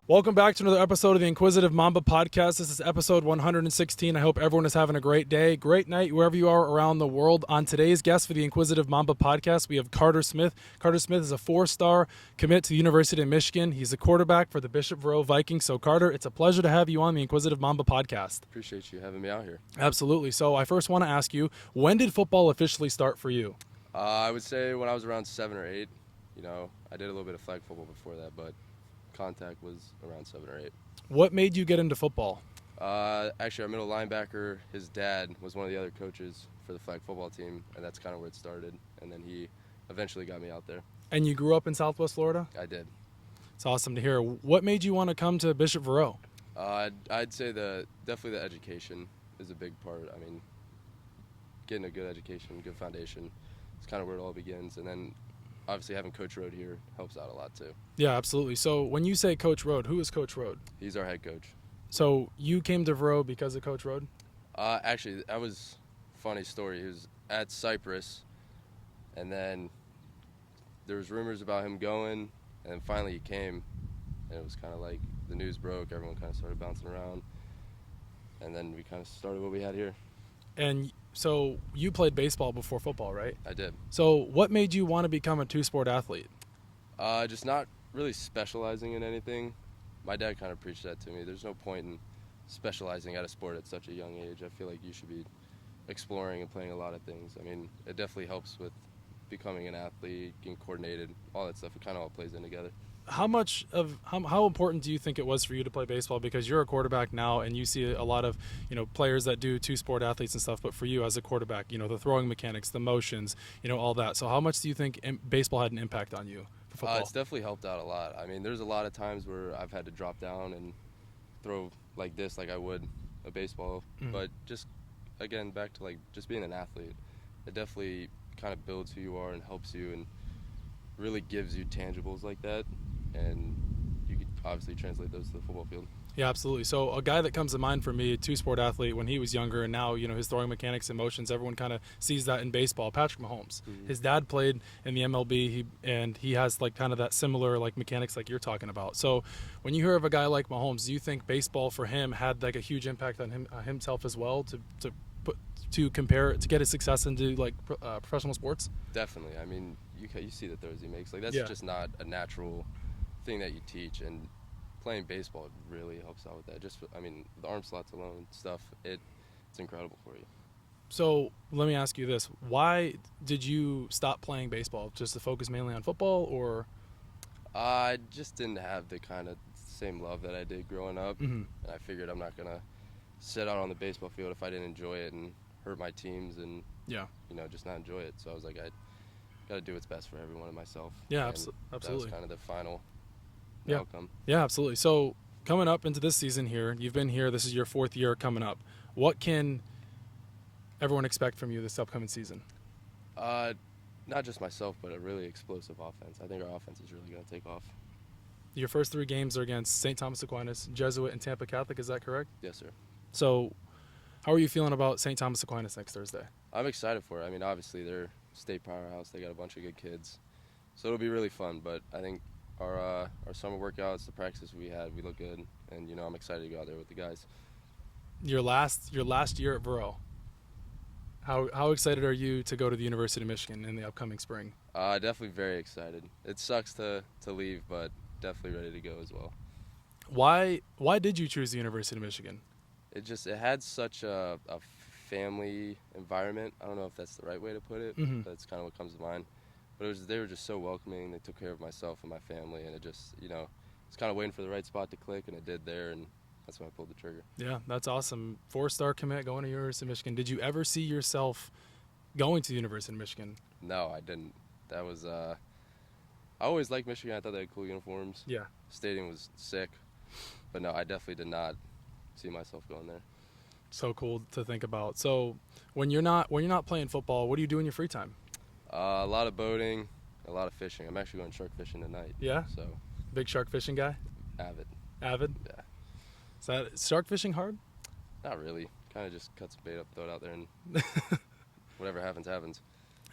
Welcome back to another episode of the Inquisitive Mamba podcast. This is episode 116. I hope everyone is having a great day, great night, wherever you are around the world. On today's guest for the Inquisitive Mamba podcast, we have Carter Smith. Carter Smith is a four-star commit to the University of Michigan. He's a quarterback for the Bishop Verot Vikings. So, Carter, it's a pleasure to have you on the Inquisitive Mamba podcast. Appreciate you having me out here. Absolutely. So, I first want to ask you, when did football officially start for you? I would say when I was around 7 or 8. I did a little bit of flag football before that, but contact was around 7 or 8. What made you get into football? Actually, our middle linebacker, his dad was one of the other coaches for the flag football team, and that's kind of where it started. And then he eventually got me out there. And you grew up in Southwest Florida? I did. It's awesome to hear. What made you want to come to Bishop Verot? I'd say definitely the education is a big part. I mean, getting a good education, good foundation, is kind of where it all begins. And then obviously having Coach Rode here helps out a lot too. Yeah, absolutely. So when you say Coach Rode, who is Coach Rode? He's our head coach. So you came to Verot because of Coach Rode? Actually, that was a funny story. He was at Cyprus, and then there was rumors about him going, and then finally he came, and it was kind of like the news broke. Everyone kind of started bouncing around, and then we kind of started what we had here. And so you played baseball before football, right? I did. So what made you want to become a two-sport athlete? Just not really specializing in anything. My dad kind of preached that to me. There's no point in specializing at a sport at such a young age. I feel like you should be exploring and playing a lot of things. I mean, it definitely helps with becoming an athlete, getting coordinated, all that stuff. It kind of all plays in together. How important do you think it was for you to play baseball? Because you're a quarterback now, and you see a lot of players that do two-sport athletes and stuff. But for you as a quarterback, the throwing mechanics, the motions, all that. So how much do you think baseball had an impact on you for football? It's definitely helped out a lot. I mean, there's a lot of times where I've had to drop down and throw like this, like I would a baseball. Mm-hmm. But just again, back to just being an athlete, it definitely kind of builds who you are and helps you and really gives you tangibles like that. And you could obviously translate those to the football field. Yeah, absolutely. So a guy that comes to mind for me, a two-sport athlete when he was younger, and now his throwing mechanics and motions, everyone kind of sees that in baseball. Patrick Mahomes. Mm-hmm. His dad played in the MLB, and he has kind of that similar mechanics like you're talking about. So when you hear of a guy like Mahomes, do you think baseball for him had a huge impact on himself as well to get his success into professional sports? Definitely. I mean, you see the throws he makes. That's just not a natural thing that you teach, and playing baseball really helps out with that. The arm slots alone stuff, it's incredible for you. So let me ask you this: why did you stop playing baseball? Just to focus mainly on football, or? I just didn't have the kind of same love that I did growing up, Mm-hmm. and I figured I'm not gonna sit out on the baseball field if I didn't enjoy it and hurt my teams and just not enjoy it. So I was like, I got to do what's best for everyone and myself. Yeah, and absolutely. That was kind of the final outcome. Yeah, absolutely. So coming up into this season here, you've been here. This is your fourth year coming up. What can everyone expect from you this upcoming season? Not just myself, but a really explosive offense. I think our offense is really going to take off. Your first three games are against St. Thomas Aquinas, Jesuit, and Tampa Catholic. Is that correct? Yes, sir. So how are you feeling about St. Thomas Aquinas next Thursday? I'm excited for it. I mean, obviously, they're state powerhouse. They got a bunch of good kids. So it'll be really fun. But I think our summer workouts, the practices we had, we look good. And, I'm excited to go out there with the guys. Your last year at Verot. How excited are you to go to the University of Michigan in the upcoming spring? Definitely very excited. It sucks to leave, but definitely ready to go as well. Why did you choose the University of Michigan? It had such a family environment. I don't know if that's the right way to put it. Mm-hmm. That's kind of what comes to mind. But they were just so welcoming. They took care of myself and my family, and it just, it's kind of waiting for the right spot to click, and it did there, and that's when I pulled the trigger. Yeah, that's awesome. 4-star commit going to University of Michigan. Did you ever see yourself going to the University of Michigan? No, I didn't. That was I always liked Michigan. I thought they had cool uniforms. Yeah. Stadium was sick. But no, I definitely did not see myself going there. So cool to think about. So when you're not playing football, what do you do in your free time? A lot of boating, a lot of fishing. I'm actually going shark fishing tonight. Yeah? So big shark fishing guy? Avid? Yeah. Is shark fishing hard? Not really. Kind of just cut some bait up, throw it out there, and whatever happens, happens.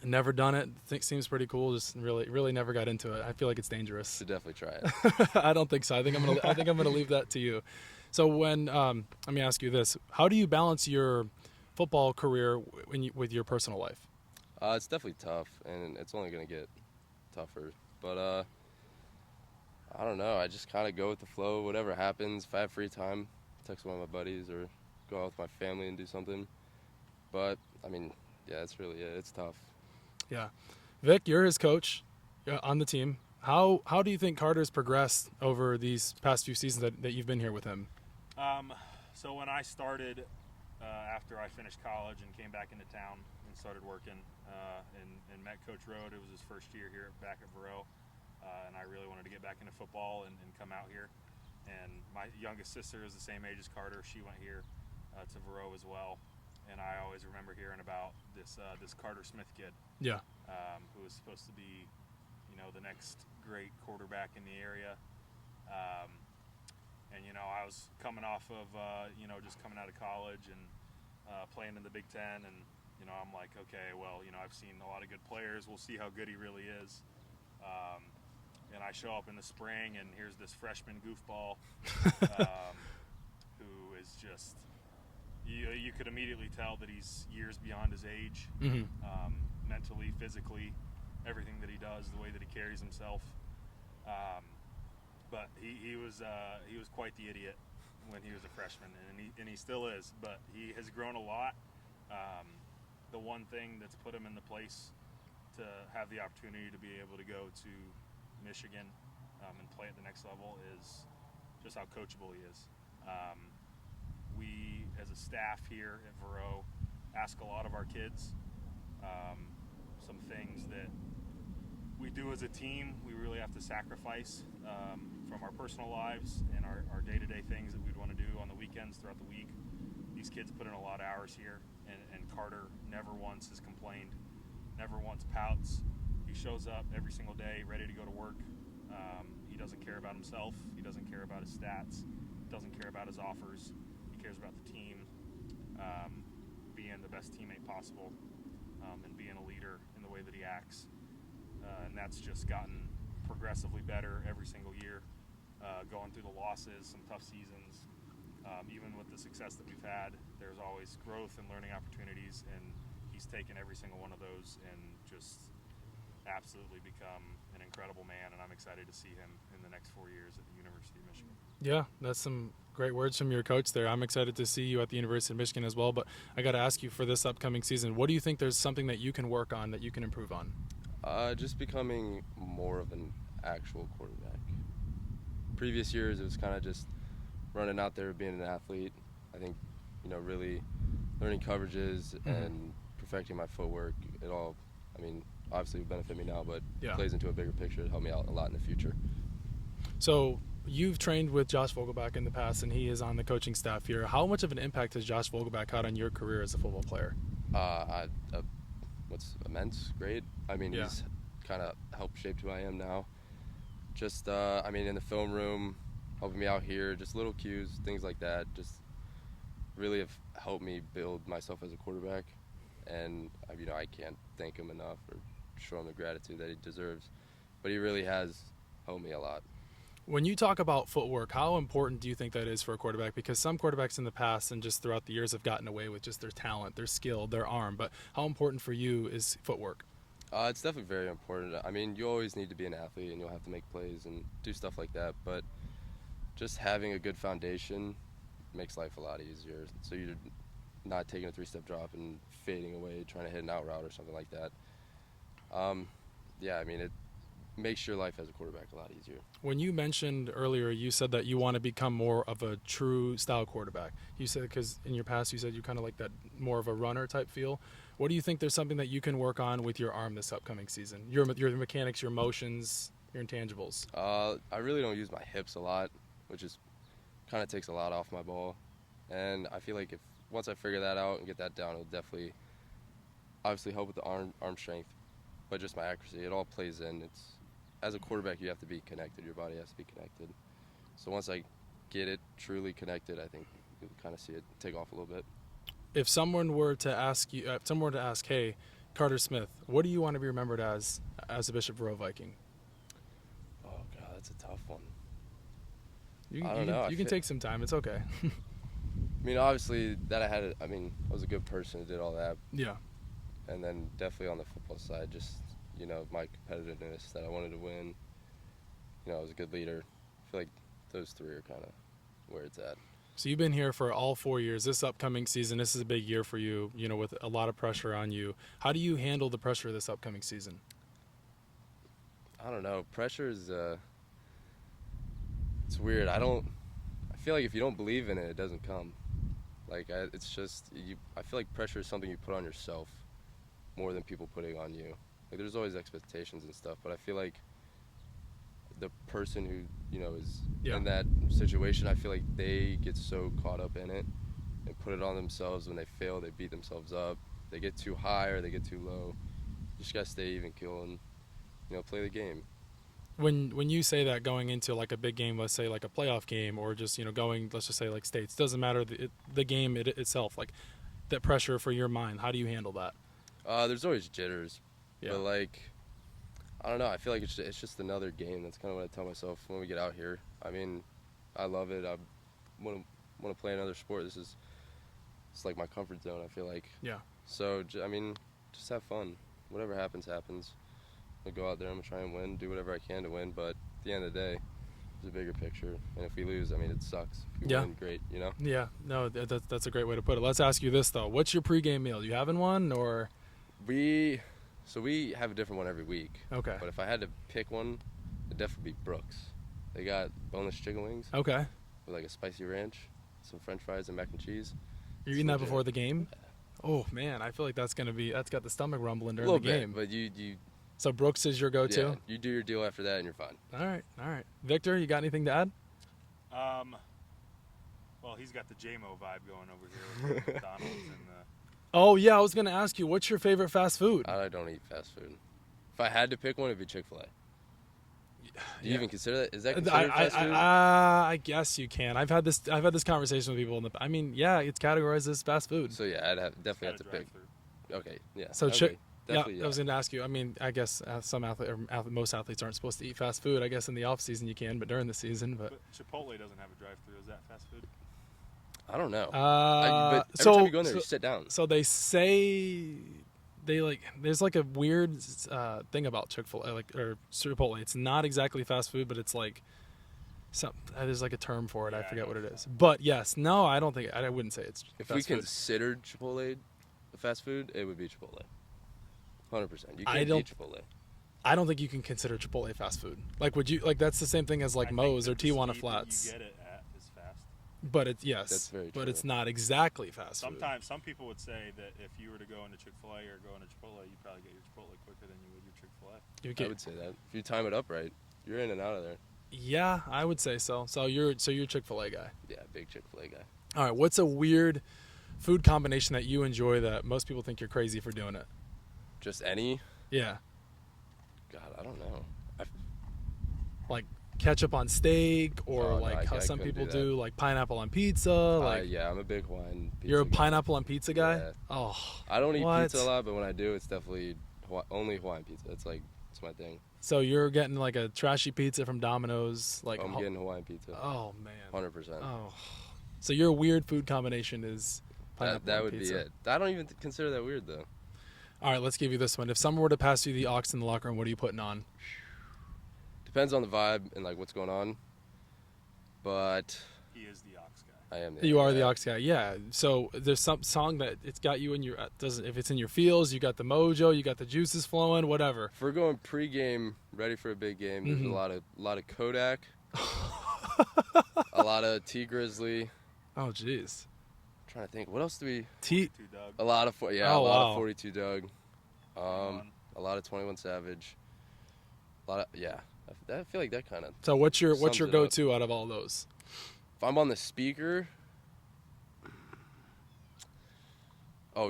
Never done it. Seems pretty cool. Just really never got into it. I feel like it's dangerous. Should definitely try it. I don't think so. I think I'm gonna leave that to you. So when let me ask you this: how do you balance your football career with your personal life? It's definitely tough, and it's only gonna get tougher. But I don't know. I just kind of go with the flow. Whatever happens, if I have free time, text one of my buddies or go out with my family and do something. But I mean, yeah, that's really it. It's tough. Yeah, Vic, you're his coach on the team. How do you think Carter's progressed over these past few seasons that you've been here with him? So when I started, after I finished college and came back into town and started working and met Coach Rode, it was his first year here back at Verot, and I really wanted to get back into football and come out here. And my youngest sister is the same age as Carter. She went here to Verot as well. And I always remember hearing about this Carter Smith kid, who was supposed to be, the next great quarterback in the area. And I was coming off of, just coming out of college and playing in the Big Ten, and I'm like, okay, well, I've seen a lot of good players. We'll see how good he really is. And I show up in the spring, and here's this freshman goofball who is just. You could immediately tell that he's years beyond his age, mentally, physically, everything that he does, the way that he carries himself. But he was quite the idiot when he was a freshman, and he still is. But he has grown a lot. The one thing that's put him in the place to have the opportunity to be able to go to Michigan and play at the next level is just how coachable he is. We, as a staff here at Verot, ask a lot of our kids. Some things that we do as a team, we really have to sacrifice from our personal lives and our day-to-day things that we'd want to do on the weekends throughout the week. These kids put in a lot of hours here, and Carter never once has complained, never once pouts. He shows up every single day ready to go to work. He doesn't care about himself. He doesn't care about his stats. Doesn't care about his offers. He cares about the team, being the best teammate possible, and being a leader in the way that he acts. And that's just gotten progressively better every single year, going through the losses, some tough seasons. Even with the success that we've had, there's always growth and learning opportunities, and he's taken every single one of those and just absolutely become an incredible man, and I'm excited to see him in the next 4 years at the University of Michigan. Yeah, that's some great words from your coach there. I'm excited to see you at the University of Michigan as well, but I got to ask you, for this upcoming season, what do you think there's something that you can work on, that you can improve on? Just becoming more of an actual quarterback. Previous years, it was kind of just running out there, being an athlete. I think, really learning coverages and perfecting my footwork, it all, obviously will benefit me now, but it plays into a bigger picture to help me out a lot in the future. So you've trained with Josh Vogelback in the past, and he is on the coaching staff here. How much of an impact has Josh Vogelback had on your career as a football player? What's immense, great. He's kind of helped shape who I am now. Just, in the film room, helping me out here, just little cues, things like that, just really have helped me build myself as a quarterback. And, I can't thank him enough or show him the gratitude that he deserves. But he really has helped me a lot. When you talk about footwork, how important do you think that is for a quarterback? Because some quarterbacks in the past and just throughout the years have gotten away with just their talent, their skill, their arm. But how important for you is footwork? It's definitely very important. You always need to be an athlete, and you'll have to make plays and do stuff like that. But just having a good foundation makes life a lot easier. So you're not taking a three-step drop and fading away, trying to hit an out route or something like that. It makes your life as a quarterback a lot easier. When you mentioned earlier, you said that you want to become more of a true style quarterback. You said, because in your past you said you kind of like that more of a runner type feel. What do you think there's something that you can work on with your arm this upcoming season? Your mechanics, your motions, your intangibles. I really don't use my hips a lot, which is kind of takes a lot off my ball. And I feel like if once I figure that out and get that down, it'll definitely obviously help with the arm strength, but just my accuracy. It all plays in. As a quarterback, you have to be connected. Your body has to be connected. So once I get it truly connected, I think you'll kind of see it take off a little bit. If someone were to ask you, hey, Carter Smith, what do you want to be remembered as a Bishop Verot Viking? Oh God, that's a tough one. I don't know. You can take some time. It's okay. I mean, obviously that I was a good person who did all that. Yeah. And then definitely on the football side, just, my competitiveness, that I wanted to win. I was a good leader. I feel like those three are kind of where it's at. So you've been here for all 4 years. This upcoming season, this is a big year for you, with a lot of pressure on you. How do you handle the pressure this upcoming season? I don't know. Pressure is, it's weird. I feel like if you don't believe in it, it doesn't come. Like, it's just, I feel like pressure is something you put on yourself more than people putting on you. Like, there's always expectations and stuff, but I feel like the person who, is in that situation, I feel like they get so caught up in it and put it on themselves. When they fail, they beat themselves up. They get too high or they get too low. You just gotta stay even keel and, play the game. When you say that going into like a big game, let's say like a playoff game, or just going, let's just say like states, doesn't matter the game itself, like that pressure for your mind, how do you handle that? There's always jitters, yeah. But like, I don't know. I feel like it's just another game. That's kind of what I tell myself when we get out here. I mean, I love it. I want to play another sport. It's like my comfort zone, I feel like. Yeah. So just have fun. Whatever happens, happens. I'll go out there. I'm gonna try and win. Do whatever I can to win. But at the end of the day, there's a bigger picture. And if we lose, it sucks. If we win, great. Yeah. No, that's a great way to put it. Let's ask you this though. What's your pregame meal? You having one or? We have a different one every week. Okay. But if I had to pick one, it'd definitely be Brooks. They got boneless chicken wings. Okay. With like a spicy ranch, some French fries, and mac and cheese. You're eating that before the game? Yeah. Oh man, I feel like that's got the stomach rumbling during the game. But you. So Brooks is your go-to? Yeah, you do your deal after that and you're fine. All right. Victor, you got anything to add? Well, he's got the JMO vibe going over here with McDonald's and Oh yeah, I was gonna ask you, what's your favorite fast food? I don't eat fast food. If I had to pick one, it'd be Chick-fil-A. Do you even consider that? Is that considered fast food? I guess you can. I've had this conversation with people it's categorized as fast food. So yeah, I'd definitely have to pick. Okay, yeah. So okay. I was going to ask you. I guess some most athletes aren't supposed to eat fast food. I guess in the off season you can, but during the season, but Chipotle doesn't have a drive-through. Is that fast food? I don't know. But every time you go in there, you sit down. So they say there's like a weird thing about Chick-fil-A or Chipotle. It's not exactly fast food, but it's like there's like a term for it. Yeah, I forget what it is. But yes, no, I don't think I wouldn't say it's. If fast we food. considered Chipotle fast food, it would be Chipotle. 100%. You can't eat Chipotle. I don't think you can consider Chipotle fast food. Like, would you that's the same thing as like Moe's or Tijuana Flats. You get it at is fast. But it's That's very true. but it's not exactly fast food. Sometimes some people would say that if you were to go into Chick-fil-A or go into Chipotle, you'd probably get your Chipotle quicker than you would your Chick-fil-A. I would say that. If you time it up right, you're in and out of there. Yeah, I would say so. So you're a Chick-fil-A guy. Yeah, big Chick-fil-A guy. All right, what's a weird food combination that you enjoy that most people think you're crazy for doing it? Just any? Yeah. God, I don't know. Like ketchup on steak, or how some people do, like pineapple on pizza. Yeah, I'm a big Hawaiian pizza You're a guy. pineapple on pizza guy? Yeah. Oh. I don't eat pizza a lot, but when I do, it's definitely only Hawaiian pizza. It's my thing. So you're getting like a trashy pizza from Domino's, I'm getting Hawaiian pizza. Oh man. 100%. Oh. So your weird food combination is pineapple that on would pizza. be it. I don't even consider that weird though. All right, let's give you this one. If someone were to pass you the aux in the locker room, what are you putting on? Depends on the vibe and like what's going on. But he is the aux guy. I am. You are the aux guy, yeah. So there's some song that it's got you in your if it's in your feels, you got the mojo, you got the juices flowing, whatever. If we're going pregame, ready for a big game, there's a lot of Kodak, a lot of T Grizzly. Oh jeez. I'm trying to think, what else do we? Doug. A lot of Oh, a lot wow. of 42 Doug, a lot of 21 Savage, a lot of I feel like that kind of. So what's your sums it go-to out of all those? If I'm on the speaker,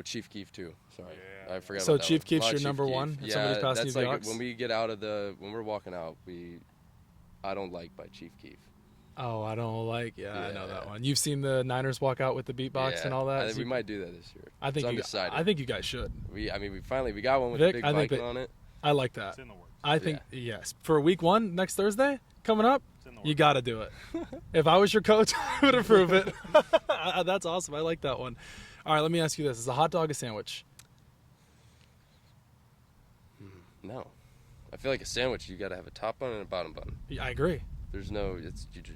Chief Keef too. Sorry, Yeah. I forgot. So about that Chief one. Keef's My your Chief number Keef. one? If Yeah, somebody's passing that's you the like aux? when we get when we're walking out, I don't like by Chief Keef. Oh, I don't like. Yeah, I know Yeah. that one. You've seen the Niners walk out with the beatbox Yeah. and all that. I think we might do that this year. I think it's you. undecided. I think you guys should. we got one with Vic, a big I think Viking that- on it. I like that. It's in the works. I think yes. For week 1 next Thursday coming up, It's in the you works. got to do it. If I was your coach, I would approve it. That's awesome. I like that one. All right, let me ask you this: is a hot dog a sandwich? No. I feel like a sandwich, you got to have a top bun and a bottom bun. Yeah, I agree. There's no,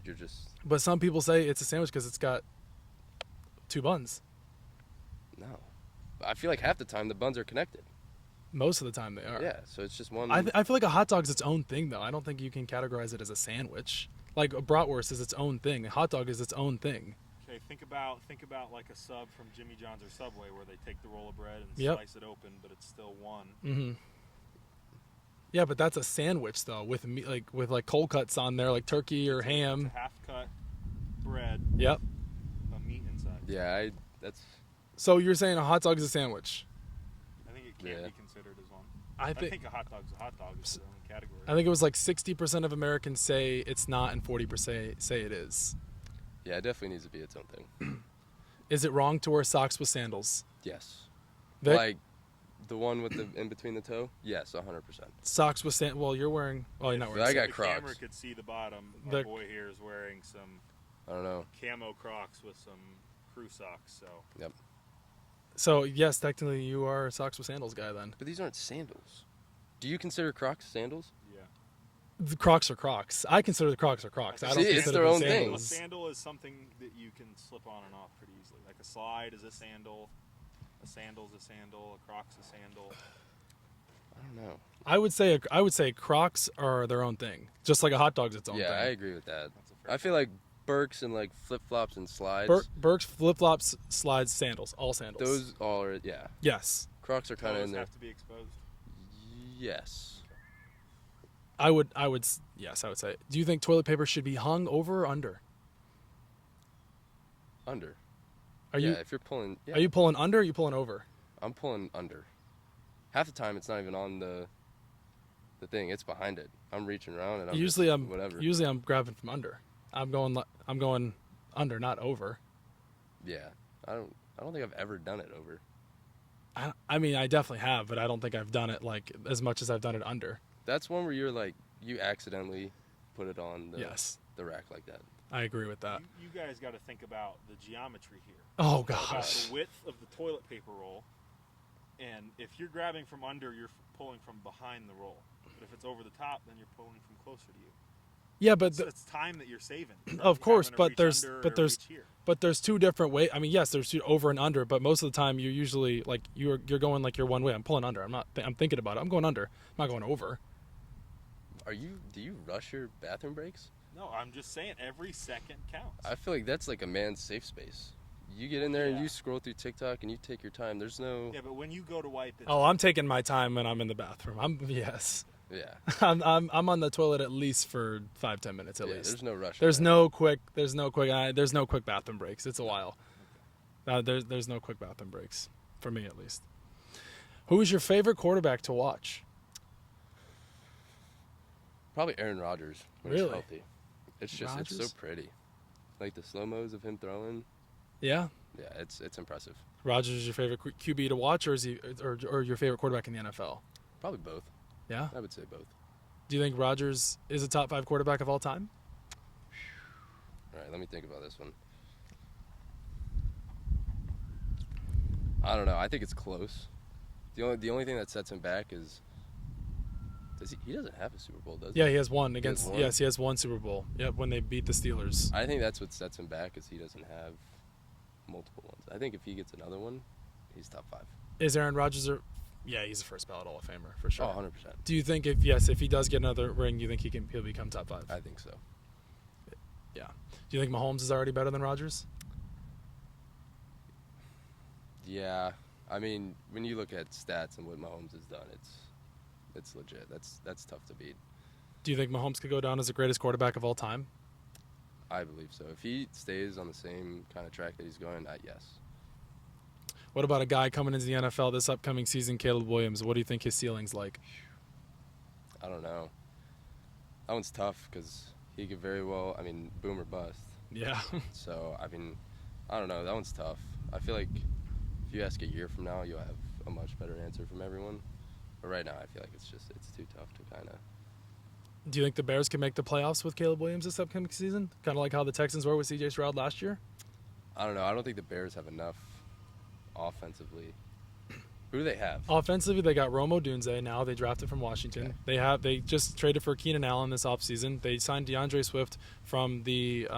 you're just, But some people say it's a sandwich because it's got 2 buns. no. I feel like half the time the buns are connected. Most of the time they are. Yeah, so it's just one. I feel like a hot dog's its own thing, though. I don't think you can categorize it as a sandwich. Like a bratwurst is its own thing. A hot dog is its own thing. Okay, think about like a sub from Jimmy John's or Subway where they take the roll of bread and Yep. slice it open, but it's still one. Mm-hmm. Yeah, but that's a sandwich though, with meat, with cold cuts on there, like turkey or ham. It's a half cut bread, Yep. a meat inside. Yeah, that's, So you're saying a hot dog is a sandwich? I think it can Yeah. be considered as one. I I think think a hot dog's a hot dog. It's its own category. I think it was like 60% of Americans say it's not, and 40% say it is. yeah, it definitely needs to be its own thing. Is it wrong to wear socks with sandals? Yes. Vic? Like the one with the in between the toe? Yes, 100%. Socks with sand. Well, you're wearing. Well, you're not wearing. I got the Crocs. camera could see the bottom. The- Our boy here is wearing some I don't know. camo Crocs with some crew socks. So Yep. So yes, technically you are a socks with sandals guy then. But these aren't sandals. Do you consider Crocs sandals? yeah. The Crocs are Crocs. I consider the Crocs are Crocs. I don't See, it's consider their them own thing. A sandals. sandal is something that you can slip on and off pretty easily. Like a slide is a sandal. A sandal's a sandal. A Croc's a sandal. I don't know. I would say Crocs are their own thing, just like a hot dog's its own Yeah, I thing. agree with that. That's a fair I feel like Birks and like flip flops and slides. Birks, flip flops, slides, sandals, all sandals. Those all are, yeah. Yes, Crocs are kind of Toes in there. have to be exposed. Yes. I would. Yes, I would say. Do you think toilet paper should be hung over or under? Under. Are yeah, you if you're pulling. Yeah, are you pulling under? Or are you pulling over? I'm pulling under. Half the time it's not even on the thing. It's behind it. I'm reaching around and I'm Usually just, I'm whatever. Usually I'm grabbing from under. I'm going under, not over. Yeah. I don't think I've ever done it over. I mean, I definitely have, but I don't think I've done it like as much as I've done it under. That's one where you're like you accidentally put it on Yes, the rack like that. I agree with that. You guys got to think about the geometry here. Oh About gosh. the width of the toilet paper roll, and if you're grabbing from under, you're pulling from behind the roll. But if it's over the top, then you're pulling from closer to you. Yeah, but So it's time that you're saving. from of course, having to but reach there's under but or there's reach here. but there's two different ways. I mean, yes, there's two over and under, but most of the time you're usually like you're going like you're one way. I'm pulling under. I'm thinking about it. I'm going under. I'm not going over. Do you rush your bathroom breaks? No, I'm just saying every second counts. I feel like that's like a man's safe space. You get in there and Yeah. you scroll through TikTok and you take your time. There's no Yeah, but when you go to wipe it, Oh, I'm taking my time when I'm in the bathroom. Yes. yeah. I'm on the toilet at least for 5-10 minutes at Yeah, least. there's no rush. There's there. no quick bathroom breaks. It's a while. There's no quick bathroom breaks for me at least. Who is your favorite quarterback to watch? Probably Aaron Rodgers when Really? he's healthy. It's just it's Rodgers? so pretty. Like the slow-mos of him throwing. Yeah, Yeah, it's impressive. Rodgers is your favorite QB to watch, or is he or your favorite quarterback in the NFL? Probably both. Yeah. I would say both. Do you think Rodgers is a top 5 quarterback of all time? All right, let me think about this one. I don't know. I think it's close. The only thing that sets him back is he doesn't have a Super Bowl, does he? Yeah, he has one against. one? Yes, he has one Super Bowl. Yep, when they beat the Steelers. I think that's what sets him back is he doesn't have multiple ones. I think if he gets another one, he's top 5. Is Aaron Rodgers Yeah, he's a first ballot Hall of Famer for sure. Oh, 100%. Do you think if he does get another ring, you think he'll become top 5? I think so. Yeah. Do you think Mahomes is already better than Rodgers? Yeah. I mean, when you look at stats and what Mahomes has done, it's legit. That's tough to beat. Do you think Mahomes could go down as the greatest quarterback of all time? I believe so. If he stays on the same kind of track that he's going, yes. What about a guy coming into the NFL this upcoming season, Caleb Williams? What do you think his ceiling's like? I don't know. That one's tough because he could very well, I mean, boom or bust. Yeah. So, I mean, I don't know. That one's tough. I feel like if you ask a year from now, you'll have a much better answer from everyone. But right now, I feel like it's too tough to kind of. Do you think the Bears can make the playoffs with Caleb Williams this upcoming season? Kind of like how the Texans were with C.J. Stroud last year? I don't know. I don't think the Bears have enough offensively. Who do they have? Offensively, they got Rome Odunze now. They drafted from Washington. Okay. They just traded for Keenan Allen this offseason. They signed DeAndre Swift from the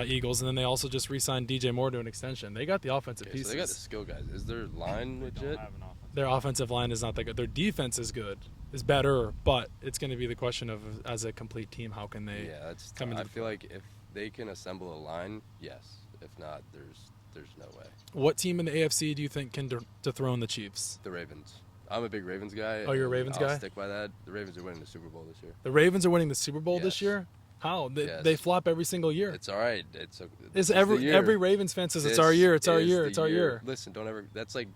Eagles, and then they also just re-signed DJ Moore to an extension. They got the offensive Okay, pieces. so they got the skill guys. Is their line They legit? don't have an offense. Their offensive line is not that good. Their defense is good, is better, but it's going to be the question of, as a complete team, how can they Yeah, that's. come into I the feel like if they can assemble a line, yes. If not, there's no way. What team in the AFC do you think can dethrone the Chiefs? The Ravens. I'm a big Ravens guy. Oh, you're a and Ravens I'll guy? stick by that. The Ravens are winning the Super Bowl this year. The Ravens are winning the Super Bowl this Yes. year? How? Yes. They flop every single year. It's all right. It's Is the every year. every Ravens fan says it's This our year, it's our is year, the it's our year. Listen, don't ever. That's like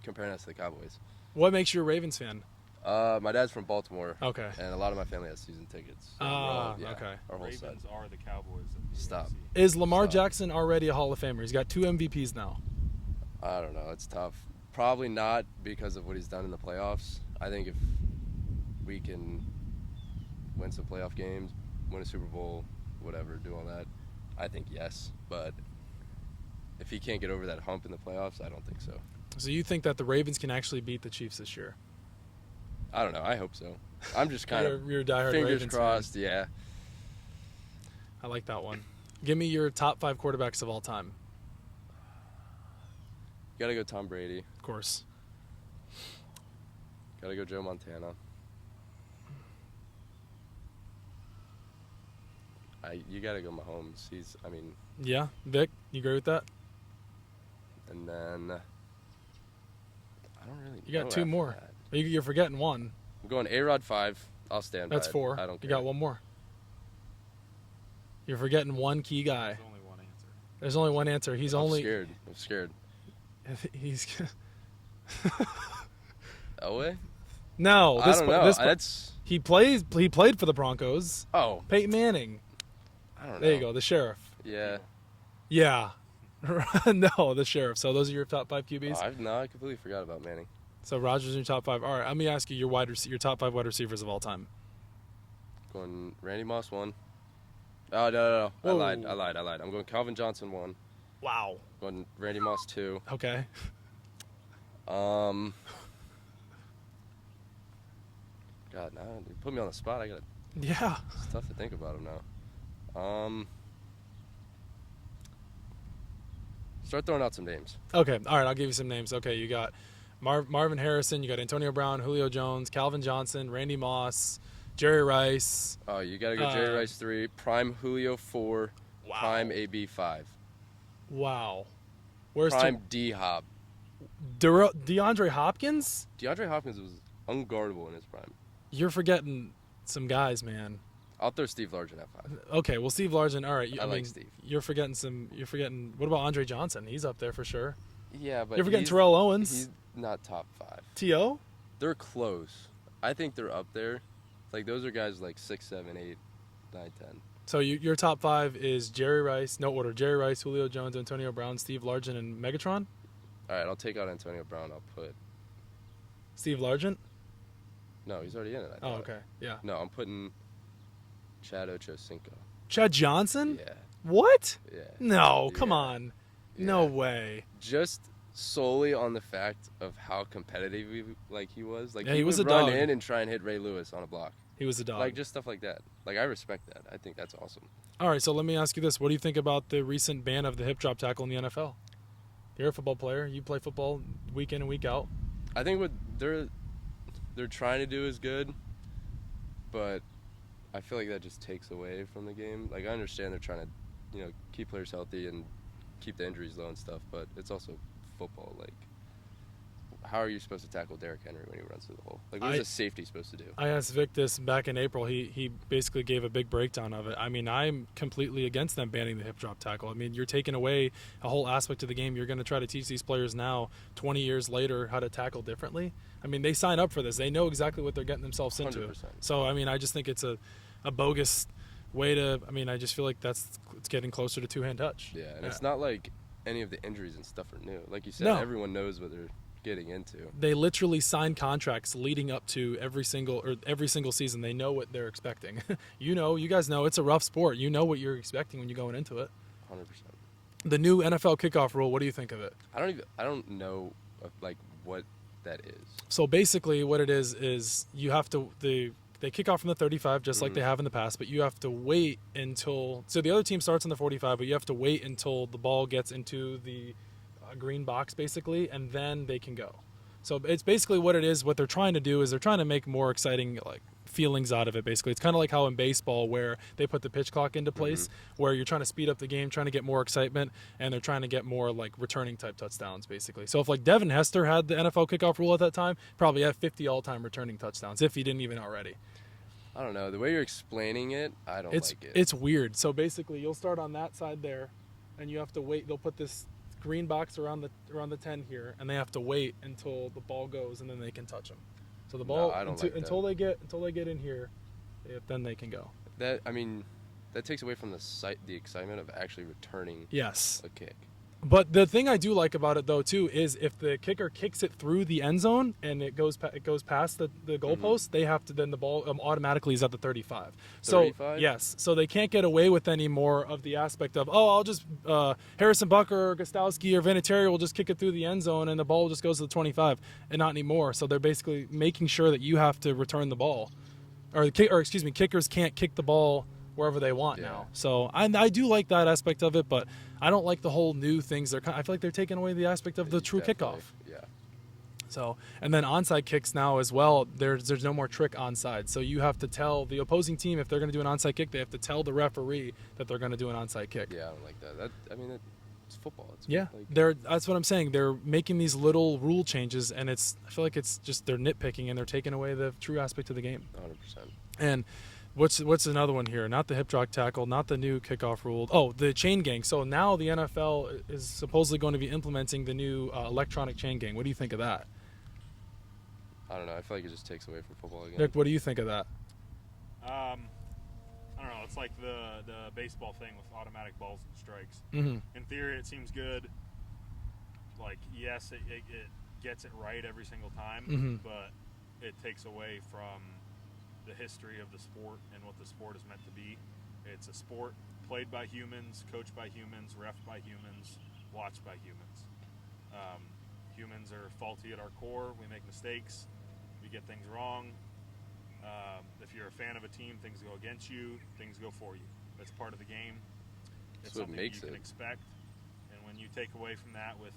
comparing us to the Cowboys. What makes you a Ravens fan? My dad's from Baltimore. Okay. And a lot of my family has season tickets. So Ah, yeah, okay. Our whole side. Ravens are the Cowboys of the Stop. AFC. Is Lamar Stop. Jackson already a Hall of Famer? He's got 2 MVPs now. I don't know. It's tough. Probably not because of what he's done in the playoffs. I think if we can win some playoff games, win a Super Bowl, whatever, do all that, I think yes. But if he can't get over that hump in the playoffs, I don't think so. So you think that the Ravens can actually beat the Chiefs this year? I don't know. I hope so. I'm just kind of You're a diehard fingers Ravens fan. crossed. Yeah. I like that one. Give me your top 5 quarterbacks of all time. Gotta go Tom Brady. Of course. Gotta go Joe Montana. You gotta go Mahomes. Yeah, Vic, you agree with that? And then I don't really. You got know 2 after more. that. You're forgetting one. I'm going A-Rod 5. I'll stand That's by it. 4. I don't care. You got one more. You're forgetting one key guy. There's only one answer. There's only one answer. He's I'm only scared. I'm scared. he's Elway? No, I this don't know. this That's. he played for the Broncos. Oh, Peyton Manning. I don't know. There you go, the sheriff. Yeah. Yeah. No, the sheriff. So those are your top 5 QBs. I completely forgot about Manning. So Rodgers in your top 5. All right, let me ask you your top 5 wide receivers of all time. Going Randy Moss 1. Oh no. I Whoa. lied. I'm going Calvin Johnson 1. Wow. Going Randy Moss 2. Okay. God, now you put me on the spot. Yeah. It's tough to think about him now. Start throwing out some names. Okay. All right, I'll give you some names. Okay, you got Marvin Harrison, you got Antonio Brown, Julio Jones, Calvin Johnson, Randy Moss, Jerry Rice. Oh, you gotta go Jerry Rice 3, Prime Julio 4, Wow. Prime AB 5, Wow. Where's Prime D Hop. DeAndre Hopkins? DeAndre Hopkins was unguardable in his prime. You're forgetting some guys, man. I'll throw Steve Largent at 5. Okay, well, Steve Largent. All right, I like Steve. You're forgetting some. You're forgetting. What about Andre Johnson? He's up there for sure. Yeah, but You're forgetting he's- Terrell Owens. He's not top 5. T.O. They're close. I think they're up there. Like those are guys like 6, 7, 8, 9, 10. So your top 5 is Jerry Rice. No order. Jerry Rice, Julio Jones, Antonio Brown, Steve Largent, and Megatron. All right, I'll take out Antonio Brown. I'll put. Steve Largent. No, he's already in it. I Oh, thought. okay. Yeah. No, I'm putting Chad Ochocinco. Chad Johnson. Yeah, What? yeah. No, come Yeah. on. No Yeah. way. Just solely on the fact of how competitive he was. Like Yeah, he was would a run dog. in and try and hit Ray Lewis on a block. He was a dog. Like just stuff like that. Like I respect that. I think that's awesome. All right, so let me ask you this: what do you think about the recent ban of the hip drop tackle in the NFL? You're a football player. You play football week in and week out. I think what they're trying to do is good, but I feel like that just takes away from the game. Like I understand they're trying to, keep players healthy and keep the injuries low and stuff, but it's also football. Like, how are you supposed to tackle Derrick Henry when he runs through the hole? Like, what is a safety supposed to do? I asked Vic this back in April. He basically gave a big breakdown of it. I mean, I'm completely against them banning the hip drop tackle. I mean, you're taking away a whole aspect of the game. You're going to try to teach these players now, 20 years later, how to tackle differently. I mean, they sign up for this. They know exactly what they're getting themselves into. 100%. So, I mean, I just think it's a bogus I just feel like it's getting closer to two-hand touch. Yeah, and it's not like any of the injuries and stuff are new. Like you said, No. everyone knows what they're getting into. They literally sign contracts leading up to every single season. They know what they're expecting. You guys know it's a rough sport. You know what you're expecting when you're going into it. 100%. The new NFL kickoff rule, what do you think of it? I don't know what that is. So basically what it is you have to they kick off from the 35 just like they have in the past, but you have to wait until the other team starts on the 45, but you have to wait until the ball gets into the green box basically, and then they can go. So it's basically what it is. What they're trying to do is they're trying to make more exciting feelings out of it. Basically, it's kind of like how in baseball where they put the pitch clock into place, where you're trying to speed up the game, trying to get more excitement, and they're trying to get more returning type touchdowns basically. So if Devin Hester had the NFL kickoff rule at that time, probably had 50 all-time returning touchdowns if he didn't even already. I don't know. The way you're explaining it, I don't like it. It's weird. So basically, you'll start on that side there, and you have to wait. They'll put this green box around the 10 here, and they have to wait until the ball goes, and then they can touch them. So the ball until they get in here, then they can go. That takes away from the excitement of actually returning a kick. But the thing I do like about it though too is if the kicker kicks it through the end zone and it goes past the goalpost, they have to then the ball automatically is at the 35. 35? So yes, so they can't get away with any more of the aspect of I'll just Harrison Bucker or Gostowski or Vinatieri will just kick it through the end zone and the ball just goes to the 25, and not anymore. So they're basically making sure that you have to return the ball, kickers can't kick the ball wherever they want now. So I do like that aspect of it, but I don't like the whole new things. I feel like they're taking away the aspect of the true kickoff. Yeah. So, and then onside kicks now as well. There's no more trick onside. So you have to tell the opposing team if they're going to do an onside kick, they have to tell the referee that they're going to do an onside kick. Yeah, I don't like that. It's football. That's what I'm saying. They're making these little rule changes, and I feel like it's just they're nitpicking and they're taking away the true aspect of the game. 100%. And what's another one here? Not the hip drop tackle, not the new kickoff rule. Oh, the chain gang. So now the NFL is supposedly going to be implementing the new electronic chain gang. What do you think of that? I don't know. I feel like it just takes away from football again. Nick, what do you think of that? I don't know. It's like the baseball thing with automatic balls and strikes. Mm-hmm. In theory, it seems good. Yes, it gets it right every single time, but it takes away from the history of the sport and what the sport is meant to be. It's a sport played by humans, coached by humans, reffed by humans, watched by humans. Humans are faulty at our core. We make mistakes. We get things wrong. If you're a fan of a team, things go against you. Things go for you. That's part of the game. It's something you can expect. And when you take away from that with,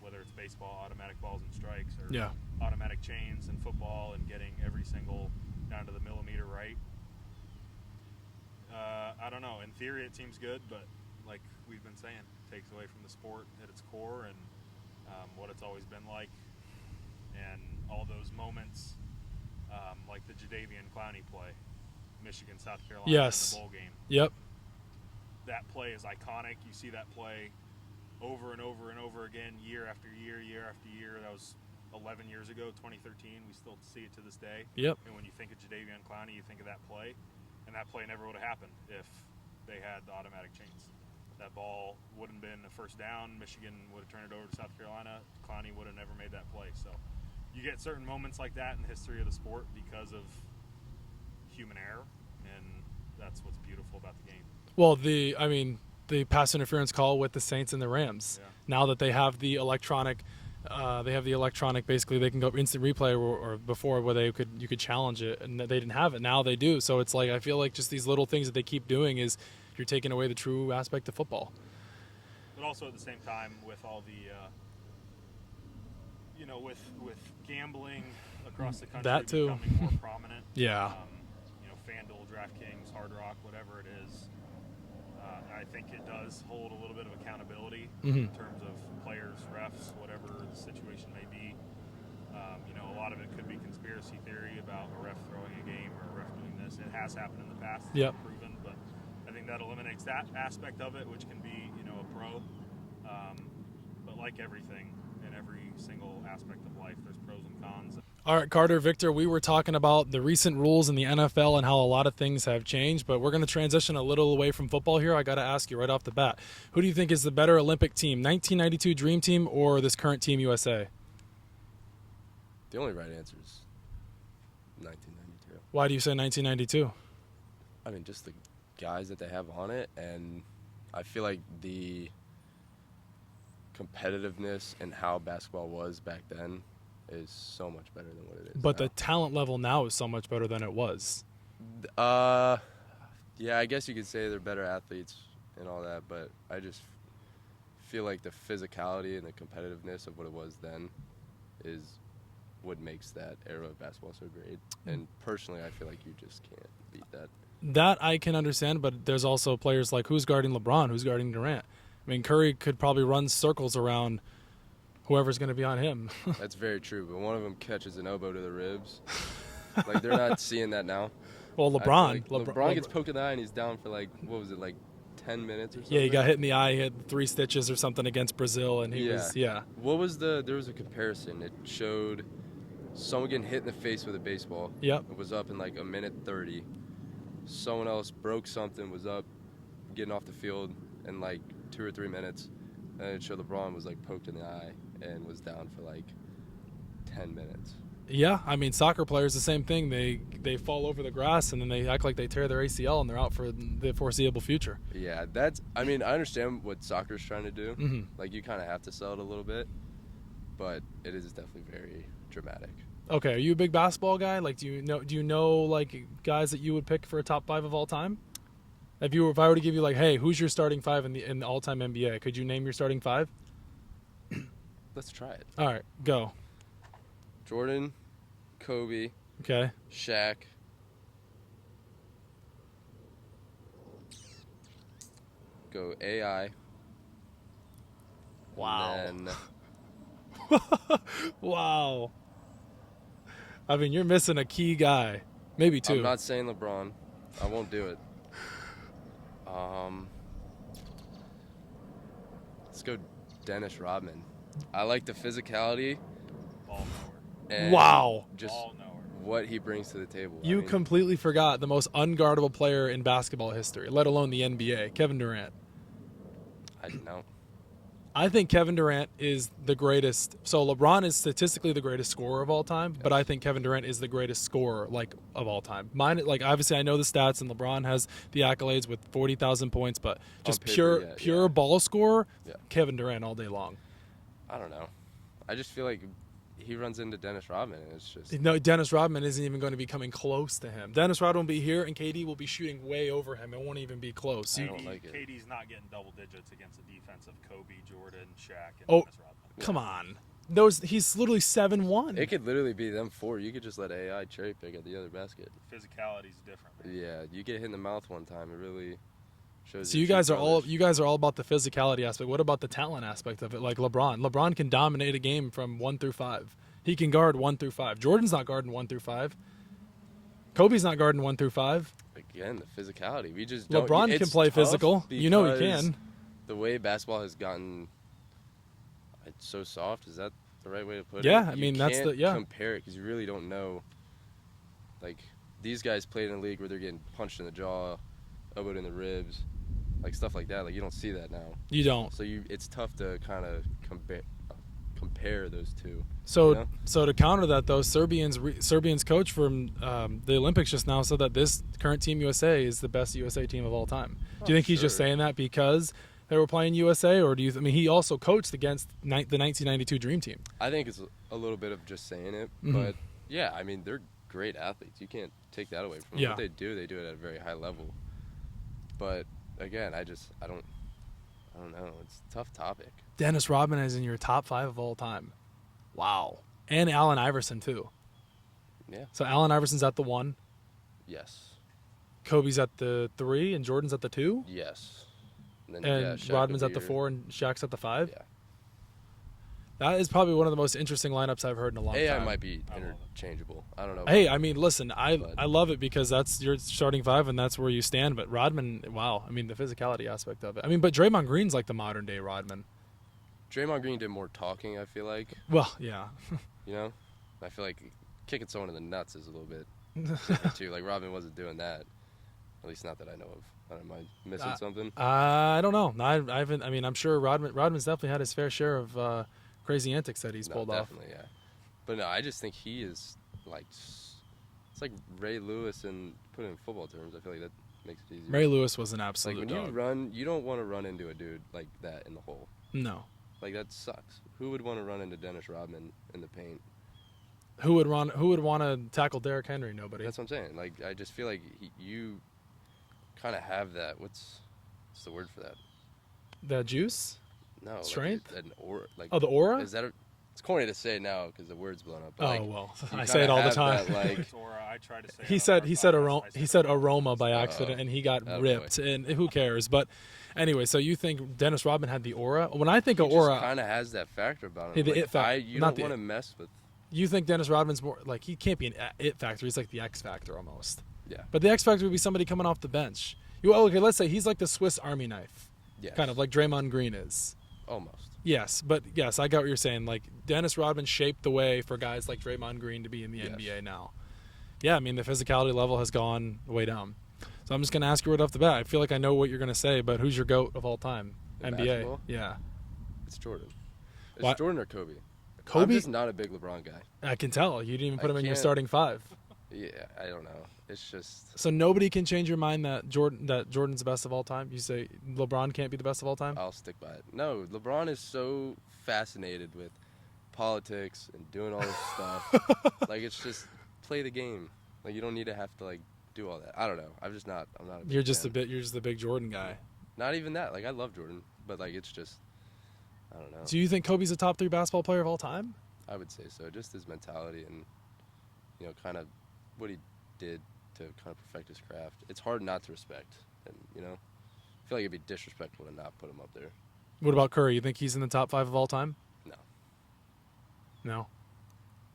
whether it's baseball, automatic balls and strikes, or automatic chains in football and getting every single down to the millimeter right. I don't know. In theory, it seems good, but like we've been saying, it takes away from the sport at its core and what it's always been like. And all those moments, like the Jadeveon Clowney play, Michigan, South Carolina, in the bowl game. Yep. That play is iconic. You see that play over and over and over again, year after year, year after year. That was 11 years ago, 2013. We still see it to this day. Yep. And when you think of Jadeveon Clowney, you think of that play. And that play never would have happened if they had the automatic chains. That ball wouldn't have been a first down. Michigan would have turned it over to South Carolina. Clowney would have never made that play. So you get certain moments like that in the history of the sport because of human error, and that's what's beautiful about the game. Well, the pass interference call with the Saints and the Rams. Yeah. Now that they have the electronic, basically they can go instant replay or before where you could challenge it, and they didn't have it. Now they do. So it's like I feel like just these little things that they keep doing is you're taking away the true aspect of football. But also at the same time, with all the with gambling across the country that too. becoming more prominent. Yeah. FanDuel, DraftKings, Hard Rock, whatever it is. I think it does hold a little bit of accountability in terms of players, refs, whatever the situation may be. A lot of it could be conspiracy theory about a ref throwing a game or a ref doing this. It has happened in the past. It's been proven, but I think that eliminates that aspect of it, which can be, a pro. But like everything in every single aspect of life, there's pros and cons. All right, Carter, Victor, we were talking about the recent rules in the NFL and how a lot of things have changed, but we're going to transition a little away from football here. I got to ask you right off the bat, who do you think is the better Olympic team, 1992 Dream Team or this current Team USA? The only right answer is 1992. Why do you say 1992? I mean, just the guys that they have on it, and I feel like the competitiveness and how basketball was back then is so much better than what it is But now. the talent level now is so much better than it was. Yeah, I guess you could say they're better athletes and all that, but I just feel like the physicality and the competitiveness of what it was then is what makes that era of basketball so great. And personally, I feel like you just can't beat that. That I can understand, but there's also players like who's guarding LeBron, who's guarding Durant. I mean, Curry could probably run circles around whoever's going to be on him. That's very true, but one of them catches an elbow to the ribs. Like, they're not seeing that now. Well, I feel LeBron. like LeBron gets poked in the eye and he's down for like, what was it, like 10 minutes or something? Yeah, he got hit in the eye. He had 3 stitches or something against Brazil, and he was, yeah. What was there was a comparison. It showed someone getting hit in the face with a baseball. Yep. It was up in like a minute 30. Someone else broke something, was up, getting off the field in like 2 or 3 minutes. And it showed LeBron was like poked in the eye and was down for like 10 minutes. Yeah, I mean, soccer players, the same thing. They fall over the grass, and then they act like they tear their ACL, and they're out for the foreseeable future. Yeah, I mean, I understand what soccer's trying to do. Mm-hmm. Like, you kind of have to sell it a little bit, but it is definitely very dramatic. Okay, are you a big basketball guy? Like, do you know like guys that you would pick for a top 5 of all time? If I were to give you like, hey, who's your starting 5 in the all-time NBA? Could you name your starting 5? Let's try it. All right, go. Jordan, Kobe, Okay. Shaq, go AI. Wow. And then Wow. I mean, you're missing a key guy, maybe 2. I'm not saying LeBron. I won't do it. Let's go Dennis Rodman. I like the physicality Ball nowhere. and Wow. just Ball nowhere. what he brings to the table. I You mean, completely forgot the most unguardable player in basketball history, let alone the NBA, Kevin Durant. I don't know. I think Kevin Durant is the greatest. So LeBron is statistically the greatest scorer of all time, but I think Kevin Durant is the greatest scorer of all time. Mine, like obviously I know the stats, and LeBron has the accolades with 40,000 points, but just paper, pure yeah. ball scorer, Yeah. Kevin Durant all day long. I don't know. I just feel like he runs into Dennis Rodman, and it's just No, Dennis Rodman isn't even going to be coming close to him. Dennis Rodman will be here, and KD will be shooting way over him. It won't even be close. I don't like it. KD's not getting double digits against the defense of Kobe, Jordan, Shaq, and Oh. Dennis Rodman. Come on. He's literally 7'1". it could literally be them 4. You could just let AI cherry pick at the other basket. Physicality's different, man. Yeah, you get hit in the mouth one time, it really shows. So your you true guys are colors. all about the physicality aspect. What about the talent aspect of it? Like LeBron. LeBron can dominate a game from 1 through 5. He can guard 1 through 5. Jordan's not guarding 1 through 5. Kobe's not guarding 1 through 5. Again, the physicality. We just don't. LeBron it's can play tough physical. You know he because can. The way basketball has gotten, it's so soft. Is that the right way to put it? Yeah, I You mean, that's can't the- yeah. compare it because you really don't know. Like, these guys played in a league where they're getting punched in the jaw, elbowed in the ribs, like stuff like that. Like, you don't see that now. You don't. So it's tough to kind of compare those two. So you know? so to counter that though, Serbian's coach from the Olympics just now said that this current Team USA is the best USA team of all time. Do you think he's just sure. saying that because they were playing USA, or do you? I mean, he also coached against the 1992 Dream Team. I think it's a little bit of just saying it, Mhm. but yeah, I mean, they're great athletes. You can't take that away from them. Yeah. What they do it at a very high level. But again, I don't know. It's a tough topic. Dennis Rodman is in your top 5 of all time. Wow. And Allen Iverson too. Yeah. So Allen Iverson's at the 1, Yes. Kobe's at the 3, and Jordan's at the 2, Yes. And, and Shaq Rodman's would at the be 4, and Shaq's at the 5. Yeah. That is probably one of the most interesting lineups I've heard in a long AI time. might be I love it. interchangeable. I don't know. Hey, I mean, listen, I But- love it because that's your starting 5 and that's where you stand. But Rodman, wow, I mean, the physicality aspect of it. I mean, but Draymond Green's like the modern day Rodman. Draymond Green did more talking, I feel like. Well, yeah. You know? I feel like kicking someone in the nuts is a little bit different too. Like Rodman wasn't doing that. At least not that I know of. I don't know, am I missing something? I don't know. I haven't. I mean, I'm sure Rodman's definitely had his fair share of crazy antics that he's pulled off. Definitely, yeah. But no, I just think he is like, it's like Ray Lewis and put it in football terms. I feel like that makes it easier. Ray Lewis was an absolute Like when dog. you run, you don't want to run into a dude like that in the hole. No. Like that sucks. Who would want to run into Dennis Rodman in the paint? Who would want to tackle Derrick Henry? Nobody. That's what I'm saying. Like I just feel like you kind of have that. What's the word for that? The juice? No. Strength? Like an aura. Like, Oh, the aura? Is that it's corny to say now because the word's blown up. But like, well, you I say it kinda all the have time. that, like, It's aura. I tried to say He it said on he our said podcast. aroma. He said aroma by accident, and he got Oh, ripped. boy. And who cares? But anyway, so you think Dennis Rodman had the aura? When I think he of aura, kind of has that factor about him. Yeah, the like, it factor, you not don't the want to it. mess with. you think Dennis Rodman's more like he can't be an it factor. He's like the X factor almost. Yeah. But the X factor would be somebody coming off the bench. Okay, let's say he's like the Swiss Army knife, Yes. kind of like Draymond Green is. Almost. Yes, but yes, I got what you're saying. Like Dennis Rodman shaped the way for guys like Draymond Green to be in the Yes. NBA now. Yeah, I mean the physicality level has gone way down. So I'm just gonna ask you right off the bat. I feel like I know what you're gonna say, but who's your GOAT of all time? In NBA. basketball? Yeah. It's Jordan. It's Why- Jordan or Kobe. Kobe? I'm just not a big LeBron guy. I can tell. You didn't even put I him in your can't- starting five. Yeah, I don't know. It's just So nobody can change your mind that Jordan's the best of all time. You say LeBron can't be the best of all time? I'll stick by it. No, LeBron is so fascinated with politics and doing all this stuff. Like it's just play the game. Like you don't need to have to like do all that. I don't know. I'm not a big You're just fan. you're just the big Jordan guy. Not even that. Like I love Jordan, but like it's just I don't know. Do you think Kobe's a top 3 basketball player of all time? I would say so. Just his mentality and kind of what he did to kind of perfect his craft. It's hard not to respect, and I feel like it'd be disrespectful to not put him up there. What about Curry? You think he's in the top 5 of all time? No. No.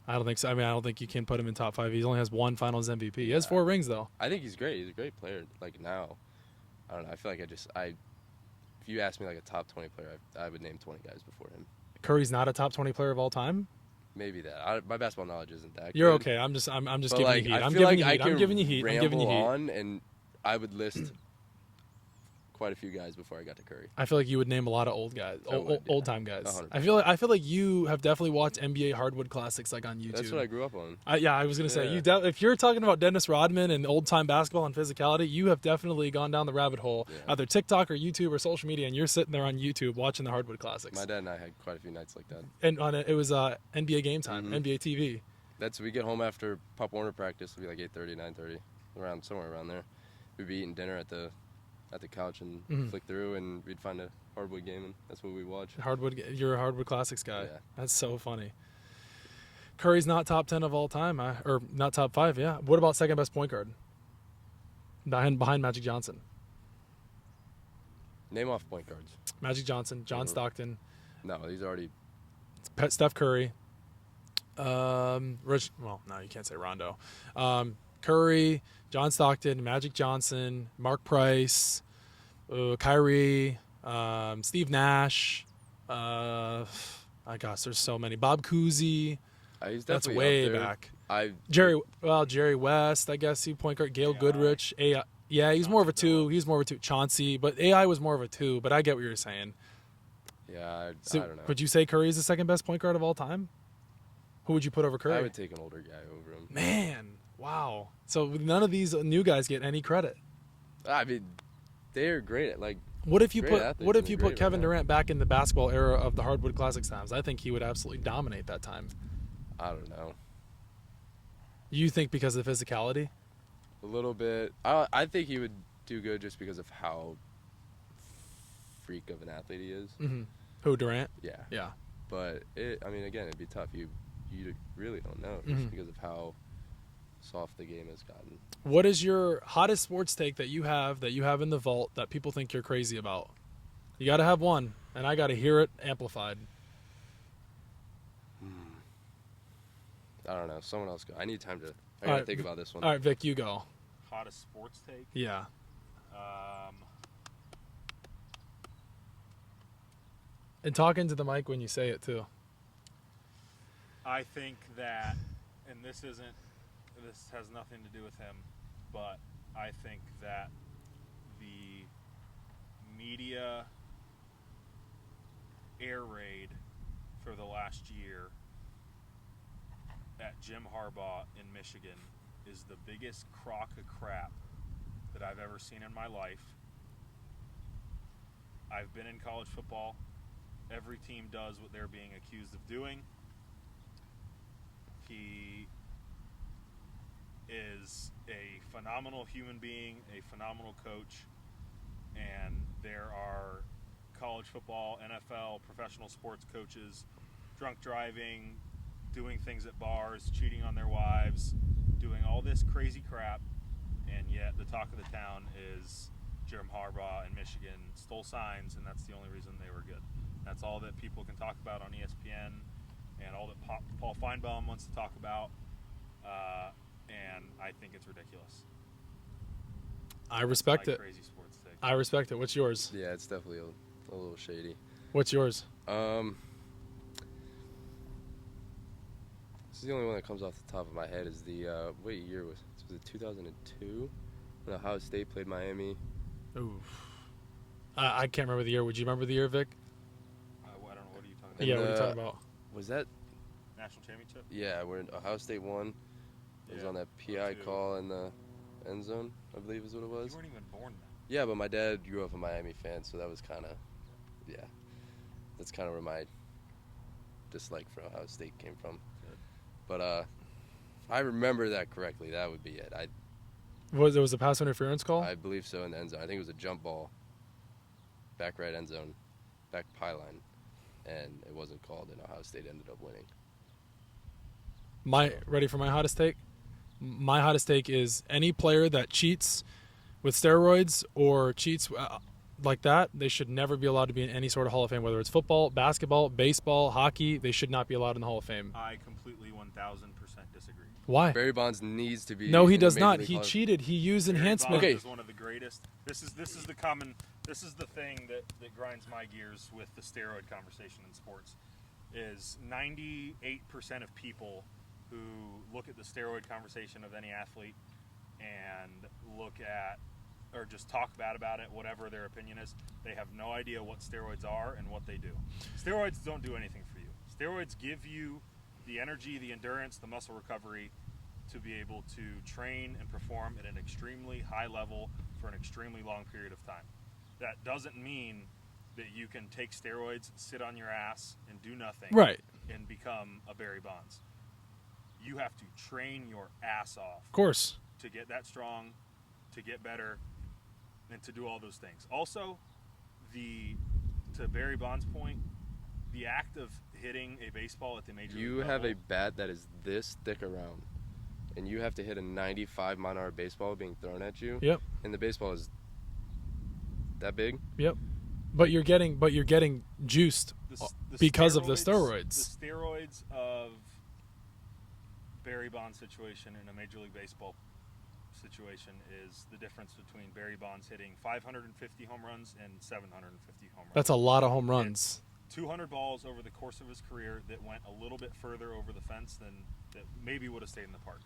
I don't think so. I mean, I don't think you can put him in top 5. He only has 1 Finals MVP. He has 4 rings though. I think he's great. He's a great player. Like now, I don't know. I feel like if you ask me like a top 20 player, I would name 20 guys before him. Curry's not a top 20 player of all time? Maybe that. My basketball knowledge isn't that You're good. okay. I'm just But giving like, you heat. I I'm feel giving like you I heat. I'm could giving you heat. I'm giving you ramble heat. on, and I would list quite a few guys before I got to Curry. I feel like you would name a lot of old guys, I would, yeah. old time guys. 100%. I feel like you have definitely watched NBA hardwood classics like on YouTube. That's what I grew up on. I was gonna say Yeah. if you're talking about Dennis Rodman and old time basketball and physicality, you have definitely gone down the rabbit hole, Yeah. either TikTok or YouTube or social media, and you're sitting there on YouTube watching the hardwood classics. My dad and I had quite a few nights like that. And it was NBA Game Time, Mhm. NBA TV. We get home after Pop Warner practice. It'd be like 8:30, 9:30, somewhere around there. We'd be eating dinner at the couch and Mhm. flick through, and we'd find a hardwood game, and that's what we watch. You're a hardwood classics guy. Yeah. That's so funny. Curry's not top 10 of all time, or not top 5. Yeah. What about second best point guard? Behind Magic Johnson. Name off point guards. Magic Johnson, John Mhm. Stockton, No, these already. Steph Curry, Rich. Well, no, you can't say Rondo. Curry, John Stockton, Magic Johnson, Mark Price, Kyrie, Steve Nash. I gosh, there's so many. Bob Cousy. He's That's definitely way up there. back. Jerry West. I guess he point guard. Gail AI. Goodrich. AI. Yeah, he's more of a 2. Chauncey He's more of a 2. Chauncey, but AI was more of a 2. But I get what you're saying. Yeah, So, I don't know. would you say Curry is the second best point guard of all time? Who would you put over Curry? I would take an older guy over him. Man, wow. So none of these new guys get any credit. I mean, they're great at What if you Great put athletes What if and you great put Kevin right now. Durant back in the basketball era of the hardwood classics times? I think he would absolutely dominate that time. I don't know. You think because of the physicality? A little bit. I think he would do good just because of how freak of an athlete he is. Mm-hmm. Who, Durant? Yeah. Yeah. But again, it'd be tough. You really don't know just Mhm. because of how soft the game has gotten. What is your hottest sports take that you have in the vault that people think you're crazy about? You got to have one, and I got to hear it amplified. I don't know. Someone else go. I need time to. I All gotta right, think about this one. All right, Vic, you go. Hottest sports take. Yeah. And talk into the mic when you say it too. I think that and this has nothing to do with him, but I think that the media air raid for the last year at Jim Harbaugh in Michigan is the biggest crock of crap that I've ever seen in my life. I've been in college football. Every team does what they're being accused of doing. He is a phenomenal human being, a phenomenal coach, and there are college football, NFL, professional sports coaches drunk driving, doing things at bars, cheating on their wives, doing all this crazy crap, and yet the talk of the town is Jim Harbaugh in Michigan stole signs, and that's the only reason they were good. That's all that people can talk about on ESPN, and all that Paul Feinbaum wants to talk about, and I think it's ridiculous. I respect it. Crazy sports take. I respect it. What's yours? Yeah, it's definitely a little shady. What's yours? This is the only one that comes off the top of my head. Is the what year was it 2002 when Ohio State played Miami? Ooh, I can't remember the year. Would you remember the year, Vic? I don't know. What are you talking about? Yeah, what are you talking about? Was that National championship? Yeah, where Ohio State won. It was on that PI call in the end zone, I believe is what it was. You weren't even born then. Yeah, but my dad grew up a Miami fan, so that was kind of, that's kind of where my dislike for Ohio State came from. Good. But if I remember that correctly, that would be it. Was a pass interference call? I believe so in the end zone. I think it was a jump ball, back right end zone, back pylon, and it wasn't called, and Ohio State ended up winning. Ready for my hottest take? My hottest take is any player that cheats with steroids or cheats like that, they should never be allowed to be in any sort of Hall of Fame, whether it's football, basketball, baseball, hockey. They should not be allowed in the Hall of Fame. I completely 1,000% disagree. Why? Barry Bonds needs to be. No, he in the does Major not. League He Hall of- cheated. He used Barry enhancement. Bonds is one of the greatest. This is the thing that grinds my gears with the steroid conversation in sports. Is 98% of people who look at the steroid conversation of any athlete and look at or just talk bad about it, whatever their opinion is, they have no idea what steroids are and what they do. Steroids don't do anything for you. Steroids give you the energy, the endurance, the muscle recovery to be able to train and perform at an extremely high level for an extremely long period of time. That doesn't mean that you can take steroids, sit on your ass, and do nothing, Right. and become a Barry Bonds. You have to train your ass off Of course. to get that strong, to get better, and to do all those things. Also, to Barry Bonds' point, the act of hitting a baseball at the major league You level, have a bat that is this thick around, and you have to hit a 95-mile-an-hour baseball being thrown at you. Yep. And the baseball is that big. Yep. But you're getting juiced because of the steroids. The steroids of Barry Bonds' situation in a Major League Baseball situation is the difference between Barry Bonds hitting 550 home runs and 750 home runs. That's a lot of home runs. 200 balls over the course of his career that went a little bit further over the fence than that maybe would have stayed in the park.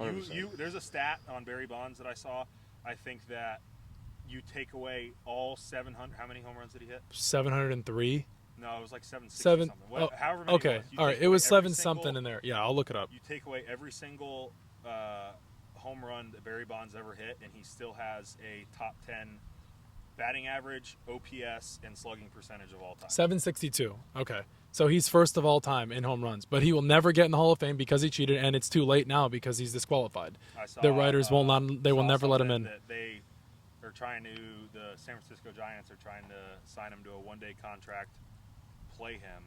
100%. There's a stat on Barry Bonds that I saw. I think that you take away all 700. How many home runs did he hit? 703. No, it was like 760 Seven. something. However many Okay. it was. You All right. take It was away every 7 something single- in there. Yeah, I'll look it up. You take away every single home run that Barry Bonds ever hit, and he still has a top 10 batting average, OPS, and slugging percentage of all time. 762. Okay. So he's first of all time in home runs, but he will never get in the Hall of Fame because he cheated, and it's too late now because he's disqualified. I saw, The writers will not. They will saw never let him something in. That they are trying to. The San Francisco Giants are trying to sign him to a one-day contract, play him,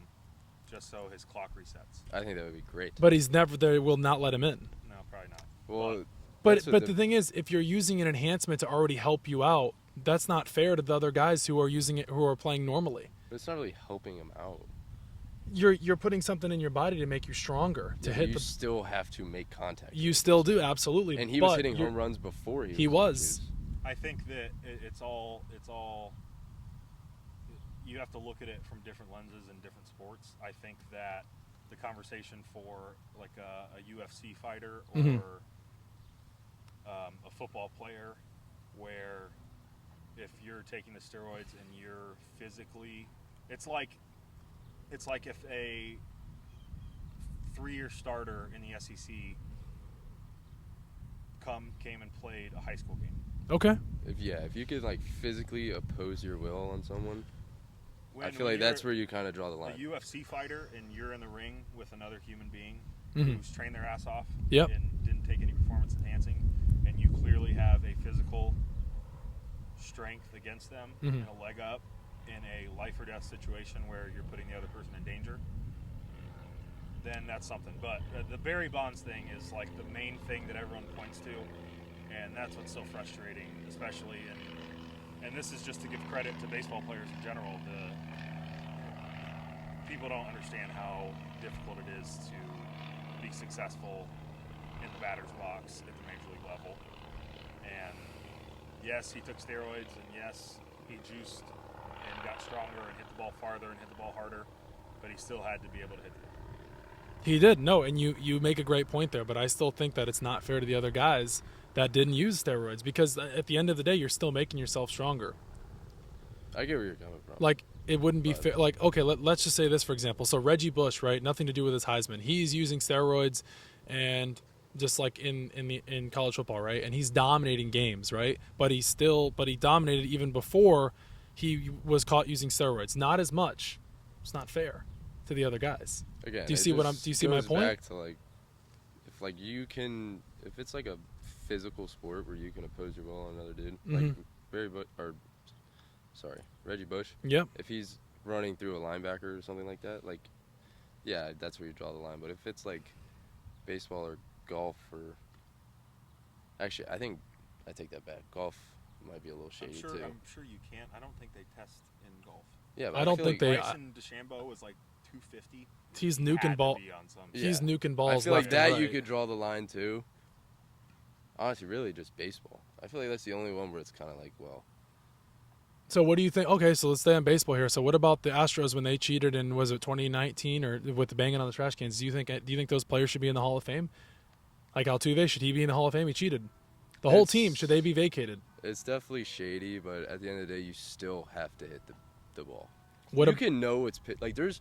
just so his clock resets. I think that would be great. But he's never. They will not let him in. No, probably not. Well, But that's what the thing is, if you're using an enhancement to already help you out, that's not fair to the other guys who are using it, who are playing normally. it's not really helping him out. You're putting something in your body to make you stronger, to hit you the. still have to make contact. You still do, absolutely. And he but was hitting you're- home runs before He on was. juice. I think that it's all. You have to look at it from different lenses in different sports. I think that the conversation for like a UFC fighter or Mhm. a football player, where if you're taking the steroids and you're physically, it's like if a 3-year starter in the SEC came and played a high school game. Okay. If you could like physically oppose your will on someone, I When feel like that's where you kind of draw the line. A UFC fighter and you're in the ring with another human being Mhm. who's trained their ass off Yep. and didn't take any performance enhancing, and you clearly have a physical strength against them Mhm. and a leg up in a life or death situation where you're putting the other person in danger, then that's something. But the Barry Bonds thing is like the main thing that everyone points to, and that's what's so frustrating, especially and this is just to give credit to baseball players in general. The people don't understand how difficult it is to be successful in the batter's box at the major league level. And yes, he took steroids, and yes, he juiced and got stronger and hit the ball farther and hit the ball harder, but he still had to be able to hit the ball. He did. No, and you make a great point there, but I still think that it's not fair to the other guys that didn't use steroids, because at the end of the day, you're still making yourself stronger. I get where you're coming from. Like, it wouldn't be fair. Like, okay, let's just say this, for example. So Reggie Bush, right? Nothing to do with his Heisman. He's using steroids, and just like in college football, right? And he's dominating games, right? But he dominated even before he was caught using steroids. Not as much. It's not fair to the other guys. Again, Do you it see just do you see my goes point? Back to like, if it's like a physical sport where you can oppose your will on another dude, Mhm. like Reggie Bush. Yep. If he's running through a linebacker or something like that, like, yeah, that's where you draw the line. But if it's like baseball or golf, or actually, I think I take that back. Golf might be a little shady too. I'm sure you can't. I don't think they test in golf. Yeah, but I don't feel think like, they. Bryson DeChambeau was like 250. He's He nuking had to ball. be on some- Yeah. He's nuking I balls feel left like that and right. you could draw the line too. Honestly, really just baseball. I feel like that's the only one where it's kind of like, well, So what do you think? Okay, so let's stay on baseball here. So what about the Astros when they cheated in, was it 2019, or with the banging on the trash cans? Do you think those players should be in the Hall of Fame? Like Altuve, should he be in the Hall of Fame? He cheated. The whole team, should they be vacated? it's definitely shady, but at the end of the day, you still have to hit the ball. What you ab- can know it's like there's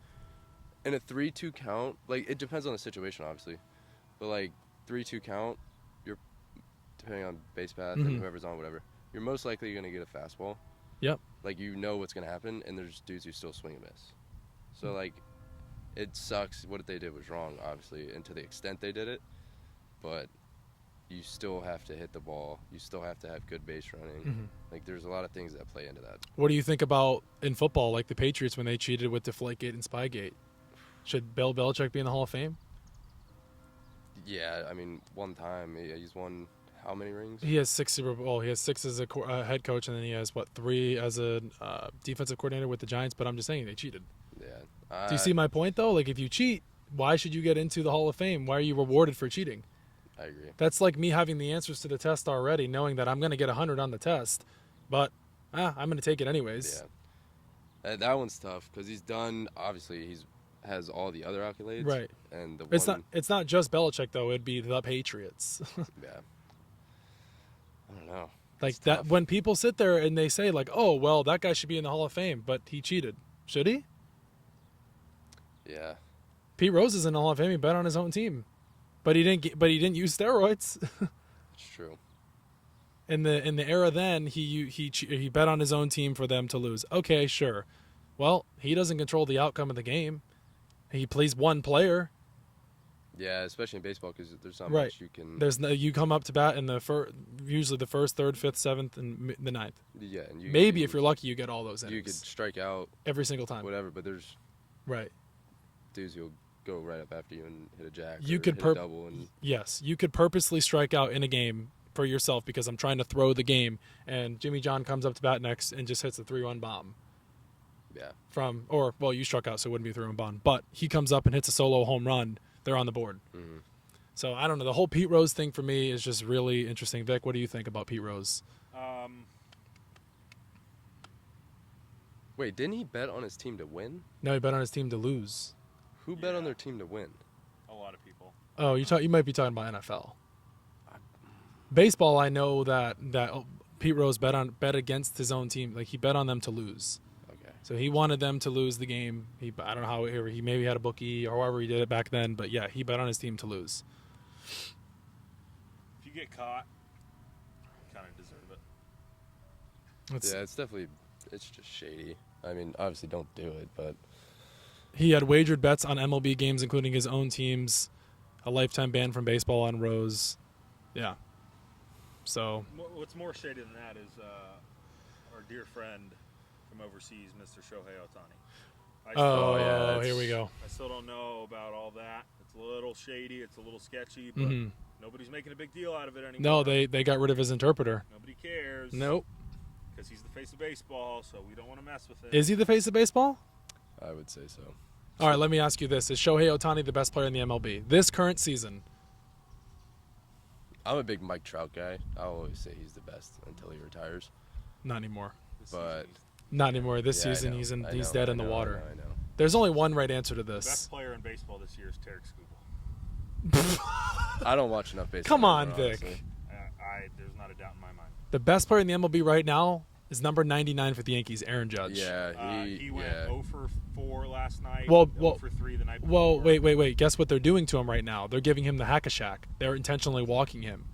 in a 3-2 count. Like, it depends on the situation, obviously, but like 3-2 count, you're depending on base path Mhm. and whoever's on, whatever. You're most likely gonna get a fastball. Yep. Like, you know what's gonna happen, and there's dudes who still swing and miss. So like, it sucks. What they did was wrong, obviously, and to the extent they did it, but you still have to hit the ball. You still have to have good base running. Mhm. Like, there's a lot of things that play into that. What do you think about in football, like the Patriots when they cheated with Deflategate and Spygate? Should Bill Belichick be in the Hall of Fame? Yeah, I mean, one time he's won how many rings? He has 6 Super Bowl. He has 6 as a head coach, and then he has 3 as a defensive coordinator with the Giants. But I'm just saying they cheated. Yeah. Do you see my point though? Like, if you cheat, why should you get into the Hall of Fame? Why are you rewarded for cheating? I agree. That's like me having the answers to the test already, knowing that I'm going to get 100 on the test, but I'm going to take it anyways. Yeah. That one's tough because he's done. Obviously, has all the other accolades. Right. And It's not just Belichick though. It'd be the Patriots. Yeah. I don't know. Like It's that tough. when people sit there and they say like, "Oh, well, that guy should be in the Hall of Fame, but he cheated." Should he? Yeah. Pete Rose is in the Hall of Fame. He bet on his own team, but he didn't use steroids. It's true. In the era then, he bet on his own team for them to lose. Okay, sure. Well, he doesn't control the outcome of the game. He plays one player. Yeah, especially in baseball because there's not Right. much you can. You come up to bat in usually the first, third, fifth, seventh, and the ninth. Yeah, and Maybe if you're lucky, you get all those innings. you could strike out every single time. whatever, but there's Right. dudes who'll go right up after you and hit a jack. You or could hit a double and Yes, you could purposely strike out in a game for yourself because I'm trying to throw the game, and Jimmy John comes up to bat next and just hits a 3-run bomb. yeah. You struck out, so it wouldn't be a 3-run bomb. But he comes up and hits a solo home run. They're on the board. Mm-hmm. So I don't know. The whole Pete Rose thing for me is just really interesting. Vic, what do you think about Pete Rose? Wait, didn't he bet on his team to win? No, he bet on his team to lose. Who bet on their team to win? A lot of people. Oh, you might be talking about NFL. Baseball, I know that Pete Rose bet against his own team. Like, he bet on them to lose. Okay. So he wanted them to lose the game. I don't know how he maybe had a bookie or however he did it back then, but yeah, he bet on his team to lose. If you get caught, you kind of deserve it. It's just shady. I mean, obviously don't do it, but He had wagered bets on MLB games, including his own teams, a lifetime ban from baseball on Rose. Yeah. So What's more shady than that is our dear friend from overseas, Mr. Shohei Ohtani. Here we go. I still don't know about all that. It's a little shady. It's a little sketchy, but nobody's making a big deal out of it anymore. No, they got rid of his interpreter. Nobody cares. Nope. Because he's the face of baseball, so we don't want to mess with it. Is he the face of baseball? I would say so. All right, let me ask you this. Is Shohei Ohtani the best player in the MLB this current season? I'm a big Mike Trout guy. I'll always say he's the best until he retires. Not anymore. But Not anymore. This yeah, season, he's dead in the water. I know. There's only one right answer to The this. best player in baseball this year is Tarek Skubal. I don't watch enough baseball. Come on, anymore, Vic. honestly. There's not a doubt in my mind. The best player in the MLB right now is number 99 for the Yankees, Aaron Judge. Yeah, He went 0 for 4 last night. Well, 0 for 3 the night before. Well, wait. Guess what they're doing to him right now? They're giving him the hack-a-shack. They're intentionally walking him.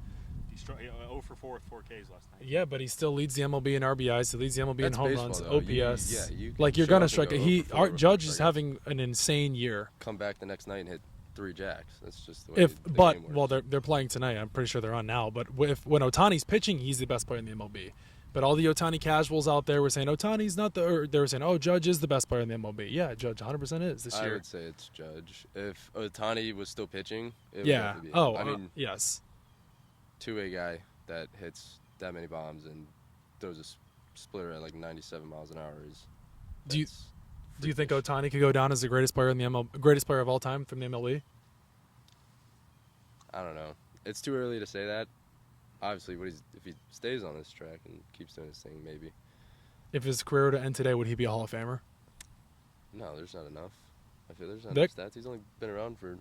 He 0 for 4 with 4 Ks last night. Yeah, but he still leads the MLB in RBIs. He leads the MLB in That's home baseball, runs, though. OPS. You can Like, you're show gonna up strike. and go 0 for 4 with Judge is strikes. having an insane year. Come back the next night and hit 3 jacks. That's just the way the game works. Well, they're playing tonight. I'm pretty sure they're on now. But when Ohtani's pitching, he's the best player in the MLB. But all the Ohtani casuals out there were saying Ohtani's not they were saying, oh, Judge is the best player in the MLB. Yeah, Judge 100% is this year. I would say it's Judge. If Ohtani was still pitching, it would Yeah. have to be him. Oh, I mean, yes. two-way guy that hits that many bombs and throws a splitter at like 97 miles an hour is. Do you think freakish. Ohtani could go down as the greatest player in the greatest player of all time from the MLB? I don't know. It's too early to say that. Obviously, if he stays on this track and keeps doing his thing, maybe. If his career were to end today, would he be a Hall of Famer? No, there's not enough. I feel there's not Vic? enough stats. He's only been around for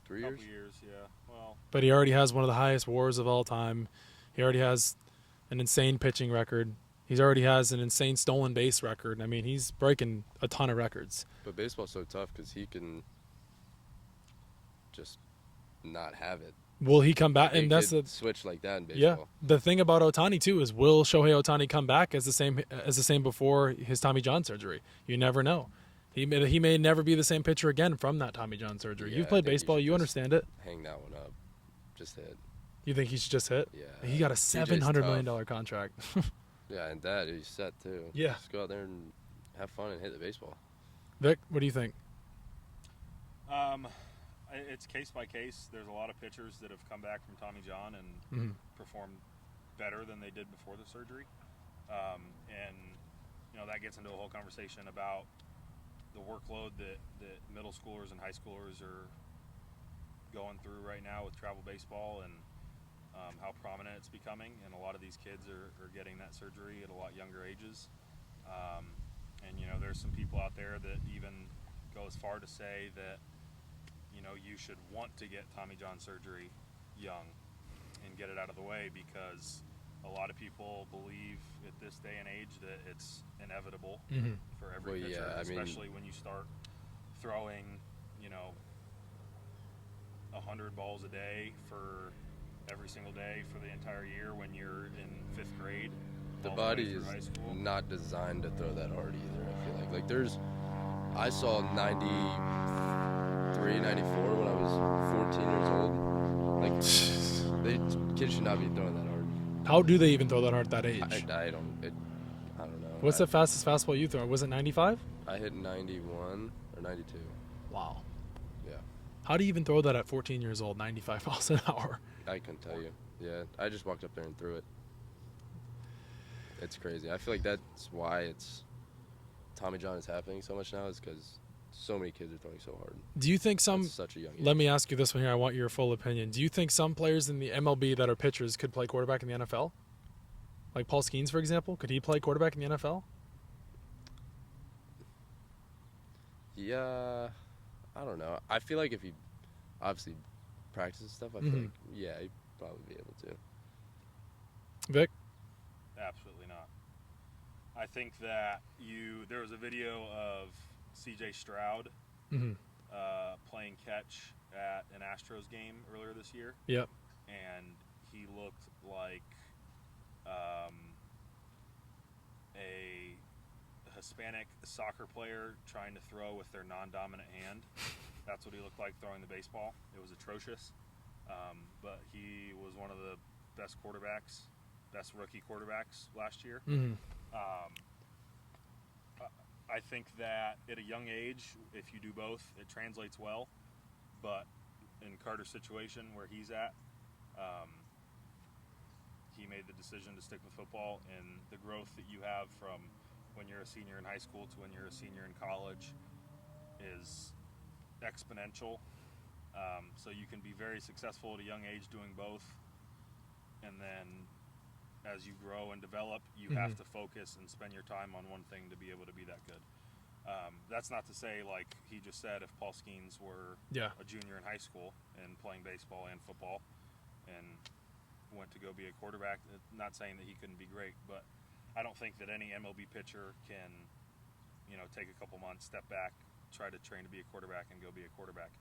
3 years. Couple years, yeah. Well, But he already has one of the highest WARs of all time. He already has an insane pitching record. He already has an insane stolen base record. I mean, he's breaking a ton of records. But baseball's so tough because he can just not have it. Will he come back? He And that's could the switch like that in yeah. baseball. The thing about Ohtani too is, will Shohei Ohtani come back as the same before his Tommy John surgery? You never know. He may never be the same pitcher again from that Tommy John surgery. Yeah, You've I played think he baseball. should You just understand it. Hang that one up. Just hit. You think he should just hit? Yeah. He got a TJ's $700 million tough. contract. Yeah, and that he's set too. Yeah. Just go out there and have fun and hit the baseball. Vic, what do you think? it's case by case. There's a lot of pitchers that have come back from Tommy John and performed better than they did before the surgery. And, you know, that gets into a whole conversation about the workload that middle schoolers and high schoolers are going through right now with travel baseball and how prominent it's becoming. And a lot of these kids are getting that surgery at a lot younger ages. And, you know, there's some people out there that even go as far to say that, you know, you should want to get Tommy John surgery young and get it out of the way, because a lot of people believe at this day and age that it's inevitable for every pitcher, especially when you start throwing, you know, 100 balls a day for every single day for the entire year when you're in 5th grade. The all body way is through high school. not designed to throw that hard either, I feel like. I saw 93, 94 when I was 14 years old. Like, kids should not be throwing that hard. How do they even throw that hard at that age? I don't know. What's the fastest fastball you throw? Was it 95? I hit 91 or 92. Wow. Yeah. How do you even throw that at 14 years old, 95 miles an hour? I couldn't tell you. Yeah, I just walked up there and threw it. It's crazy. I feel like that's why Tommy John is happening so much now, is because so many kids are throwing so hard. Do you think At such a young age. let me ask you this one here. I want your full opinion. Do you think some players in the MLB that are pitchers could play quarterback in the NFL? Like Paul Skeens, for example? Could he play quarterback in the NFL? Yeah, I don't know. I feel like if he obviously practices stuff, I feel like, yeah, he'd probably be able to. Vic? Absolutely not. I think that there was a video of C.J. Stroud playing catch at an Astros game earlier this year. Yep. And he looked like a Hispanic soccer player trying to throw with their non-dominant hand. That's what he looked like throwing the baseball. It was atrocious. But he was one of the best rookie quarterbacks last year. I think that at a young age, if you do both, it translates well. But in Carter's situation where he's at, he made the decision to stick with football, and the growth that you have from when you're a senior in high school to when you're a senior in college is exponential. So you can be very successful at a young age doing both, and then as you grow and develop, you have to focus and spend your time on one thing to be able to be that good. That's not to say, like he just said, if Paul Skeens were a junior in high school and playing baseball and football and went to go be a quarterback, not saying that he couldn't be great, but I don't think that any MLB pitcher can, take a couple months, step back, try to train to be a quarterback and go be a quarterback.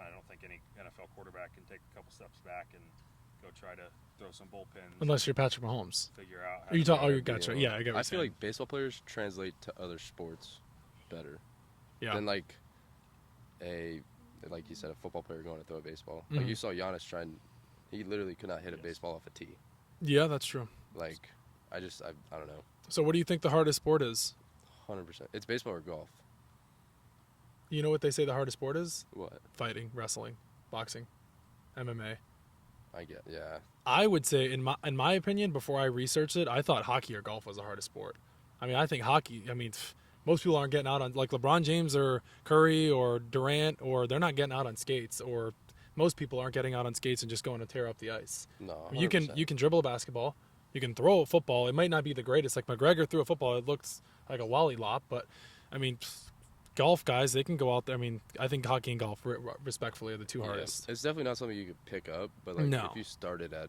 I don't think any NFL quarterback can take a couple steps back and go try to throw some bullpens. Unless you're Patrick Mahomes. Figure out how you gotcha. Yeah, I get what you're saying. I feel like baseball players translate to other sports better than like you said, a football player going to throw a baseball. Like you saw Giannis he literally could not hit a baseball off a tee. Yeah, that's true. Like, I don't know. So what do you think the hardest sport is? 100%. It's baseball or golf. You know what they say the hardest sport is? What? Fighting, wrestling, boxing, MMA. Yeah. I would say, in my opinion, before I researched it, I thought hockey or golf was the hardest sport. I mean, I think hockey, most people aren't getting out on, like LeBron James or Curry or Durant, or they're not getting out on skates, or most people aren't getting out on skates and just going to tear up the ice. No, 100%. You can dribble a basketball, you can throw a football. It might not be the greatest. Like McGregor threw a football, it looks like a lollipop, but golf guys, they can go out there. I think hockey and golf, respectfully, are the two hardest. It's definitely not something you could pick up, but if you started at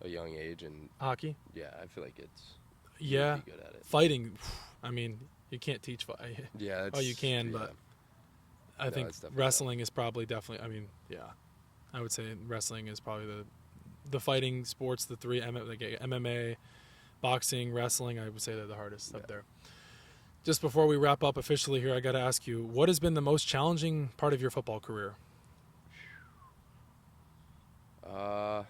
a young age and hockey, I feel like it's be good at it. Fighting, you can't teach fight. Yeah, you can, but I think wrestling is probably definitely. I would say wrestling is probably the fighting sports, the three, like MMA, boxing, wrestling. I would say they're the hardest up there. Just before we wrap up officially here, I got to ask you, what has been the most challenging part of your football career? I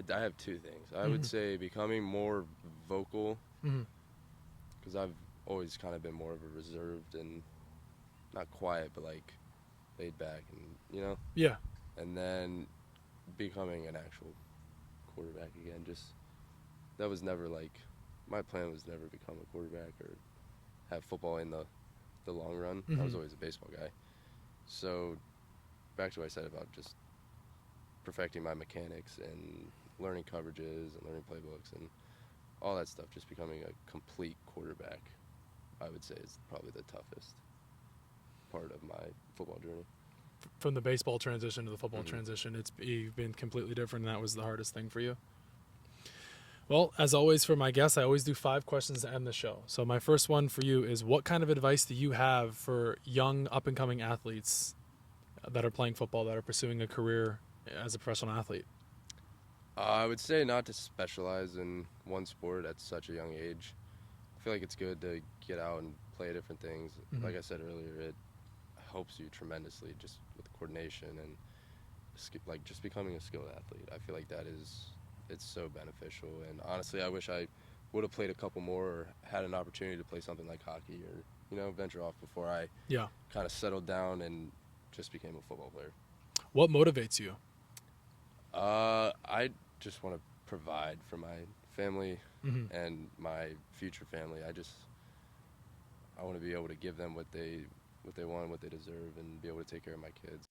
have two things. I would say becoming more vocal, because I've always kind of been more of a reserved and not quiet, but like laid back, and Yeah. And then becoming an actual quarterback again. That was never my plan was never become a quarterback or have football in the long run. I was always a baseball guy. So back to what I said about just perfecting my mechanics and learning coverages and learning playbooks and all that stuff, just becoming a complete quarterback, I would say, is probably the toughest part of my football journey. From the baseball transition to the football transition, you've been completely different, and that was the hardest thing for you? Well, as always for my guests, I always do 5 questions to end the show. So my first one for you is, what kind of advice do you have for young up-and-coming athletes that are playing football, that are pursuing a career as a professional athlete? I would say not to specialize in one sport at such a young age. I feel like it's good to get out and play different things. Like I said earlier, it helps you tremendously just with coordination and just becoming a skilled athlete. I feel like it's so beneficial, and honestly I wish I would have played a couple more or had an opportunity to play something like hockey or venture off before I kind of settled down and just became a football player. What motivates you? I just want to provide for my family and my future family. I want to be able to give them what they want, what they deserve, and be able to take care of my kids.